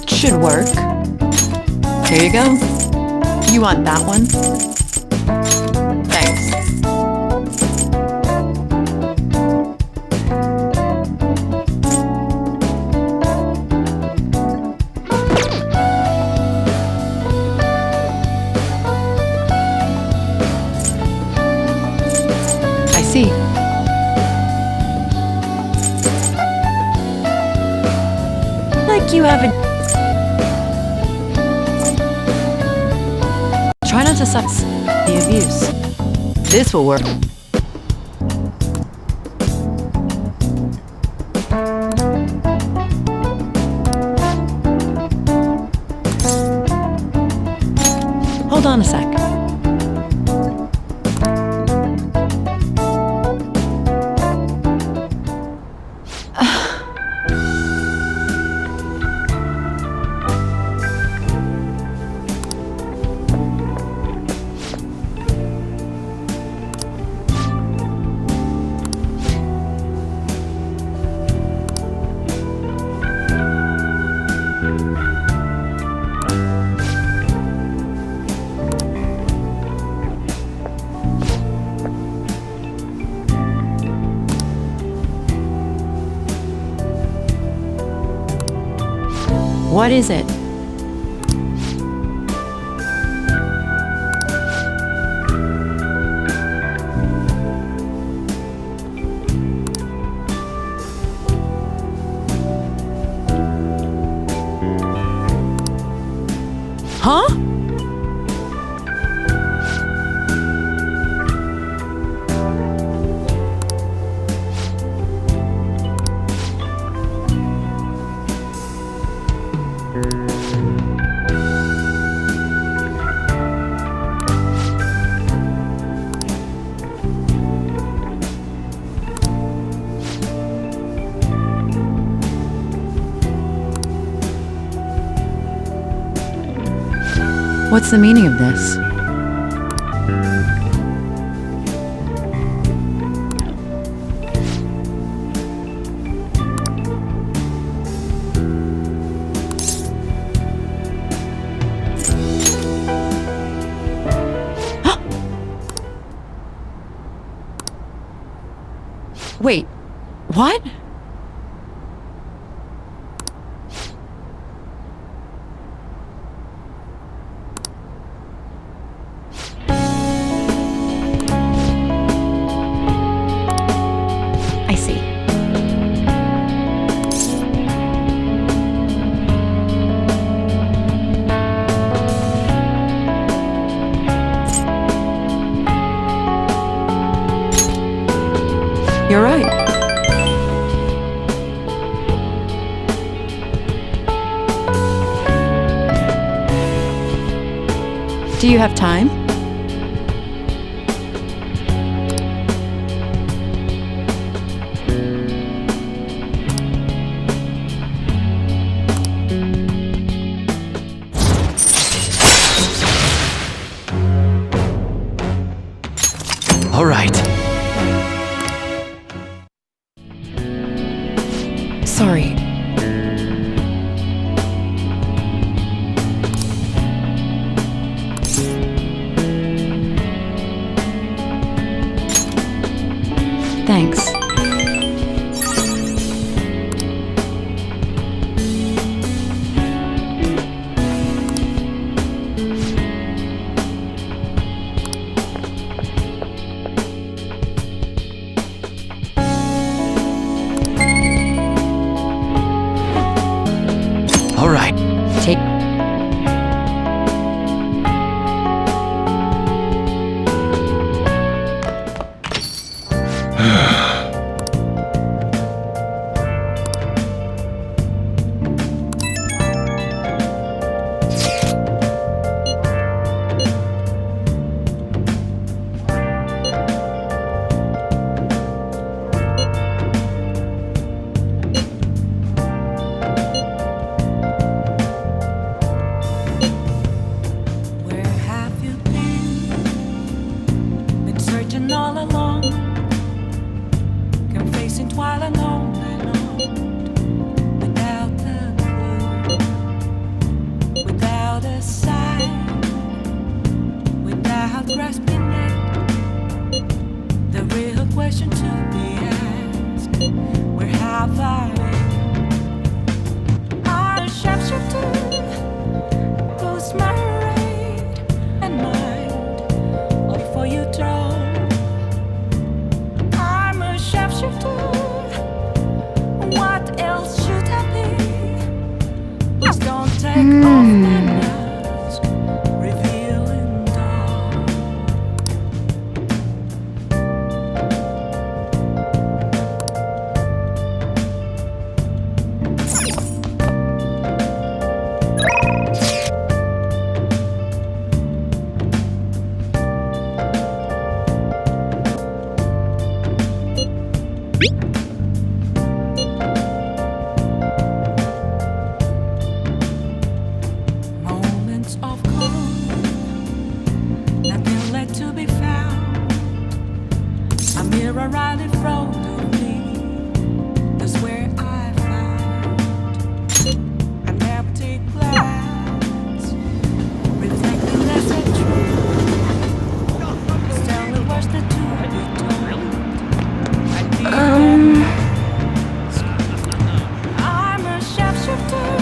Should work. Here you go. You want that one? Thanks. I see. Like you have a Try not to suck the abuse. This will work. Hold on a sec. What is it? Huh? What's the meaning of this? Wait, what? You're right. Do you have time? All right. Sorry. Thanks. All right. Take. Where have you been? Been searching all along, confessing while alone and on, without a clue, without a sign, without grasping it. The real question to be asked: where have I been? I'm a sharpshooter. Close my right and mind, all before you draw. I'm a sharpshooter. What else should I be? Please don't take off my mask, revealing dawn. Moments of calm, nothing left to be found. A mirror right in front of me, that's where I found an empty glass, reflecting less than true. It's only worse than to be told. I need I'm a sharpshooter.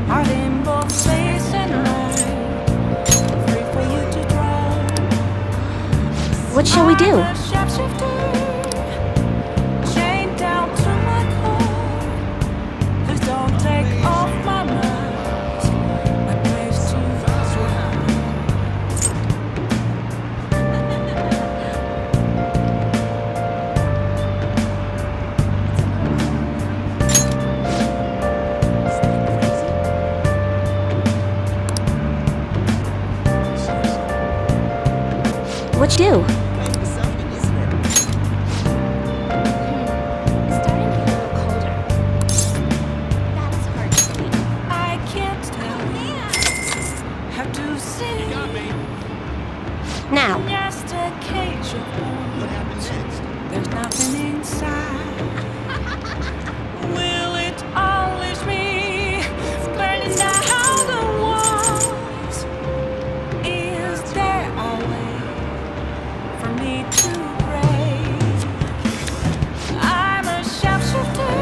Heart in both face and mind, free for you to draw. What shall we do? I'm a sharpshooter, chained down to my core. Please don't take off my mask, my place to What you do? I can't tell how to see. Now. Just a cage of bones. There's nothing inside. Will it unleash me? Burning down the walls. Is there a way for me to break? I'm a sharpshooter.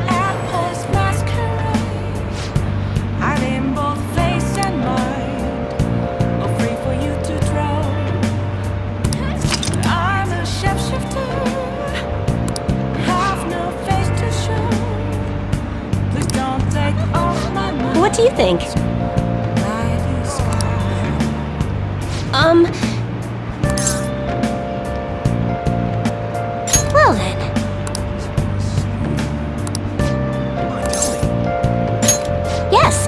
Apples masquerade. Hiding both face and mind. All free for you to draw. I'm a sharpshooter. Have no face to show. Please don't take off my mask. What do you think? Well then. Yes.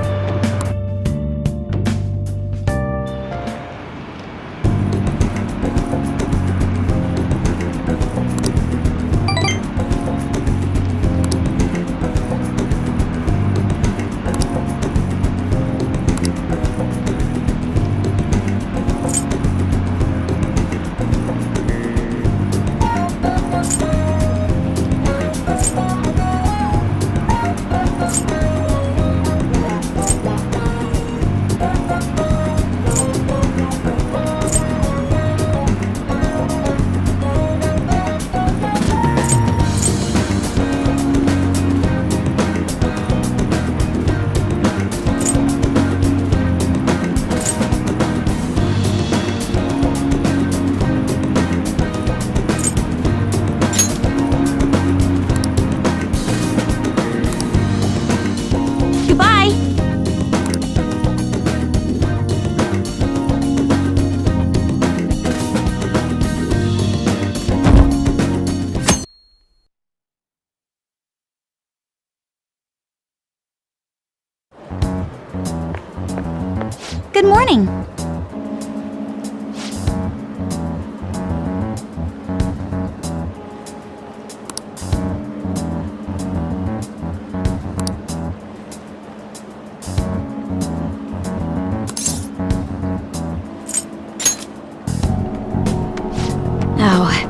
Goodbye. Good morning. Oh.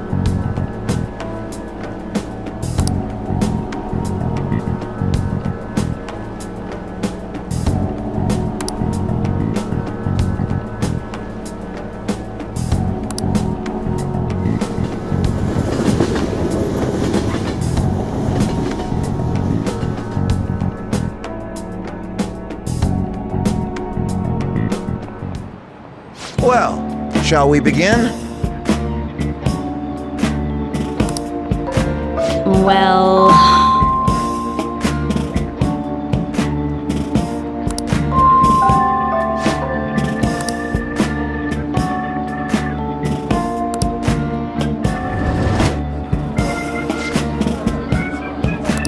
Well, shall we begin? Well...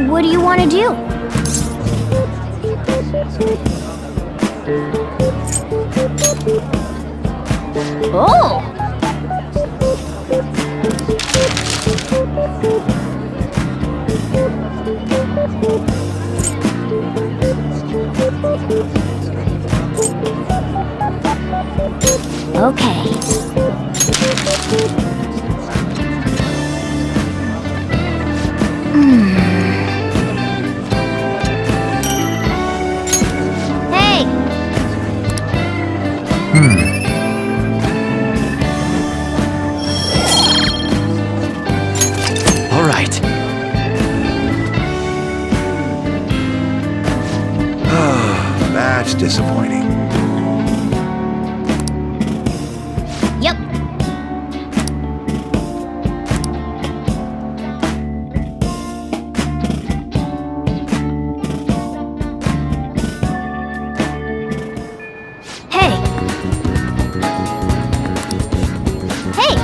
What do you want to do? Oh! Okay. Hey! All right. That's disappointing. Yep. Hey! Hey!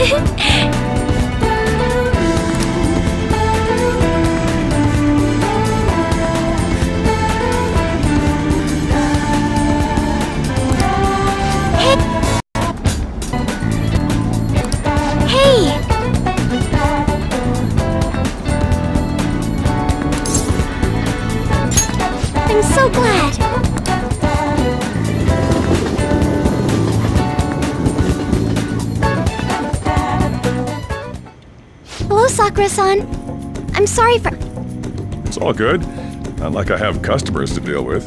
Hey! I'm so glad. Hello, Sakura-san. I'm sorry for... It's all good. Not like I have customers to deal with.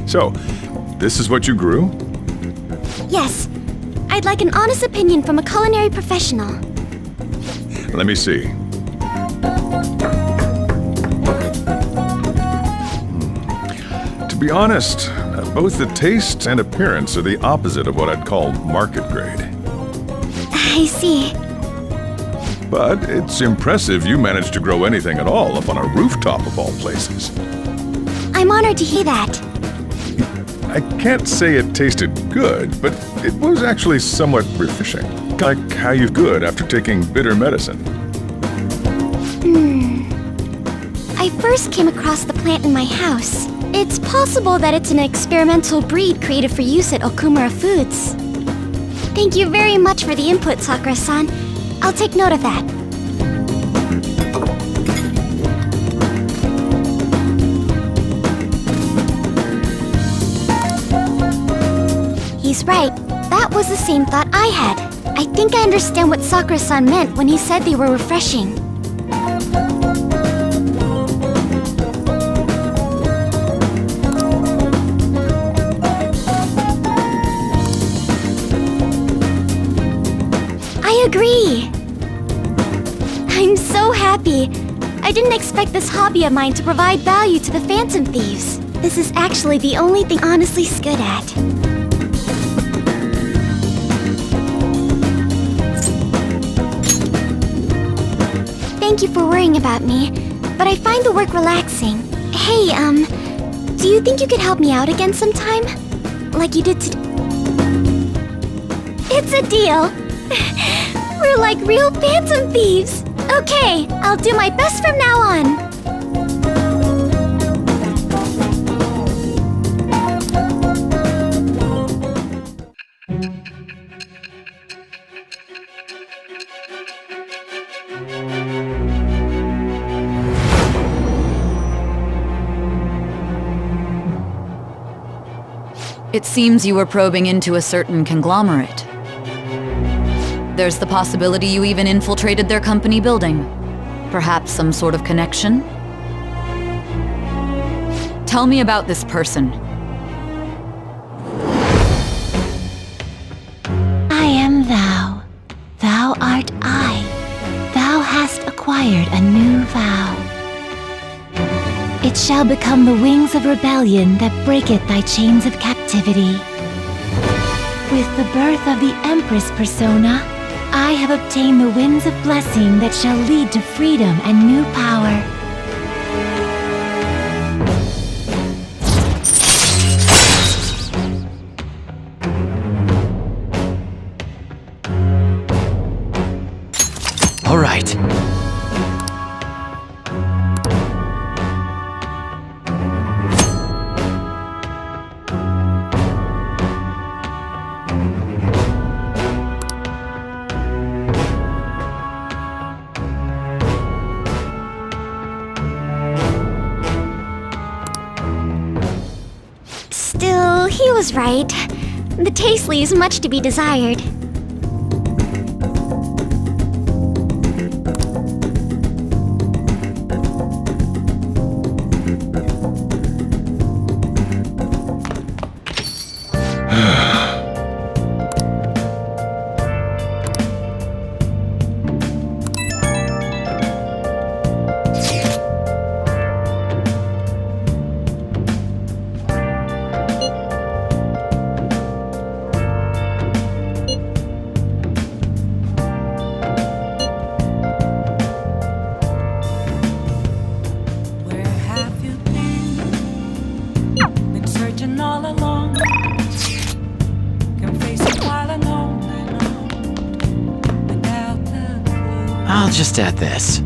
So, this is what you grew? Yes. I'd like an honest opinion from a culinary professional. Let me see. To be honest, both the taste and appearance are the opposite of what I'd call market grade. I see. But it's impressive you managed to grow anything at all up on a rooftop of all places. I'm honored to hear that. I can't say it tasted good, but it was actually somewhat refreshing. Like how you're good after taking bitter medicine. I first came across the plant in my house. It's possible that it's an experimental breed created for use at Okumura Foods. Thank you very much for the input, Sakura-san. I'll take note of that. He's right. That was the same thought I had. I think I understand what Sakura-san meant when he said they were refreshing. I agree. I'm so happy. I didn't expect this hobby of mine to provide value to the Phantom Thieves. This is actually the only thing Honestly's good at. Thank you for worrying about me, but I find the work relaxing. Hey, do you think you could help me out again sometime? Like you did today? It's a deal! We're like real Phantom Thieves! Okay, I'll do my best from now on! It seems you were probing into a certain conglomerate. There's the possibility you even infiltrated their company building. Perhaps some sort of connection? Tell me about this person. I am thou. Thou art I. Thou hast acquired a new vow. It shall become the wings of rebellion that breaketh thy chains of captivity. With the birth of the Empress persona, I have obtained the winds of blessing that shall lead to freedom and new power. All right. Still, he was right. The taste leaves much to be desired. I'll just add this.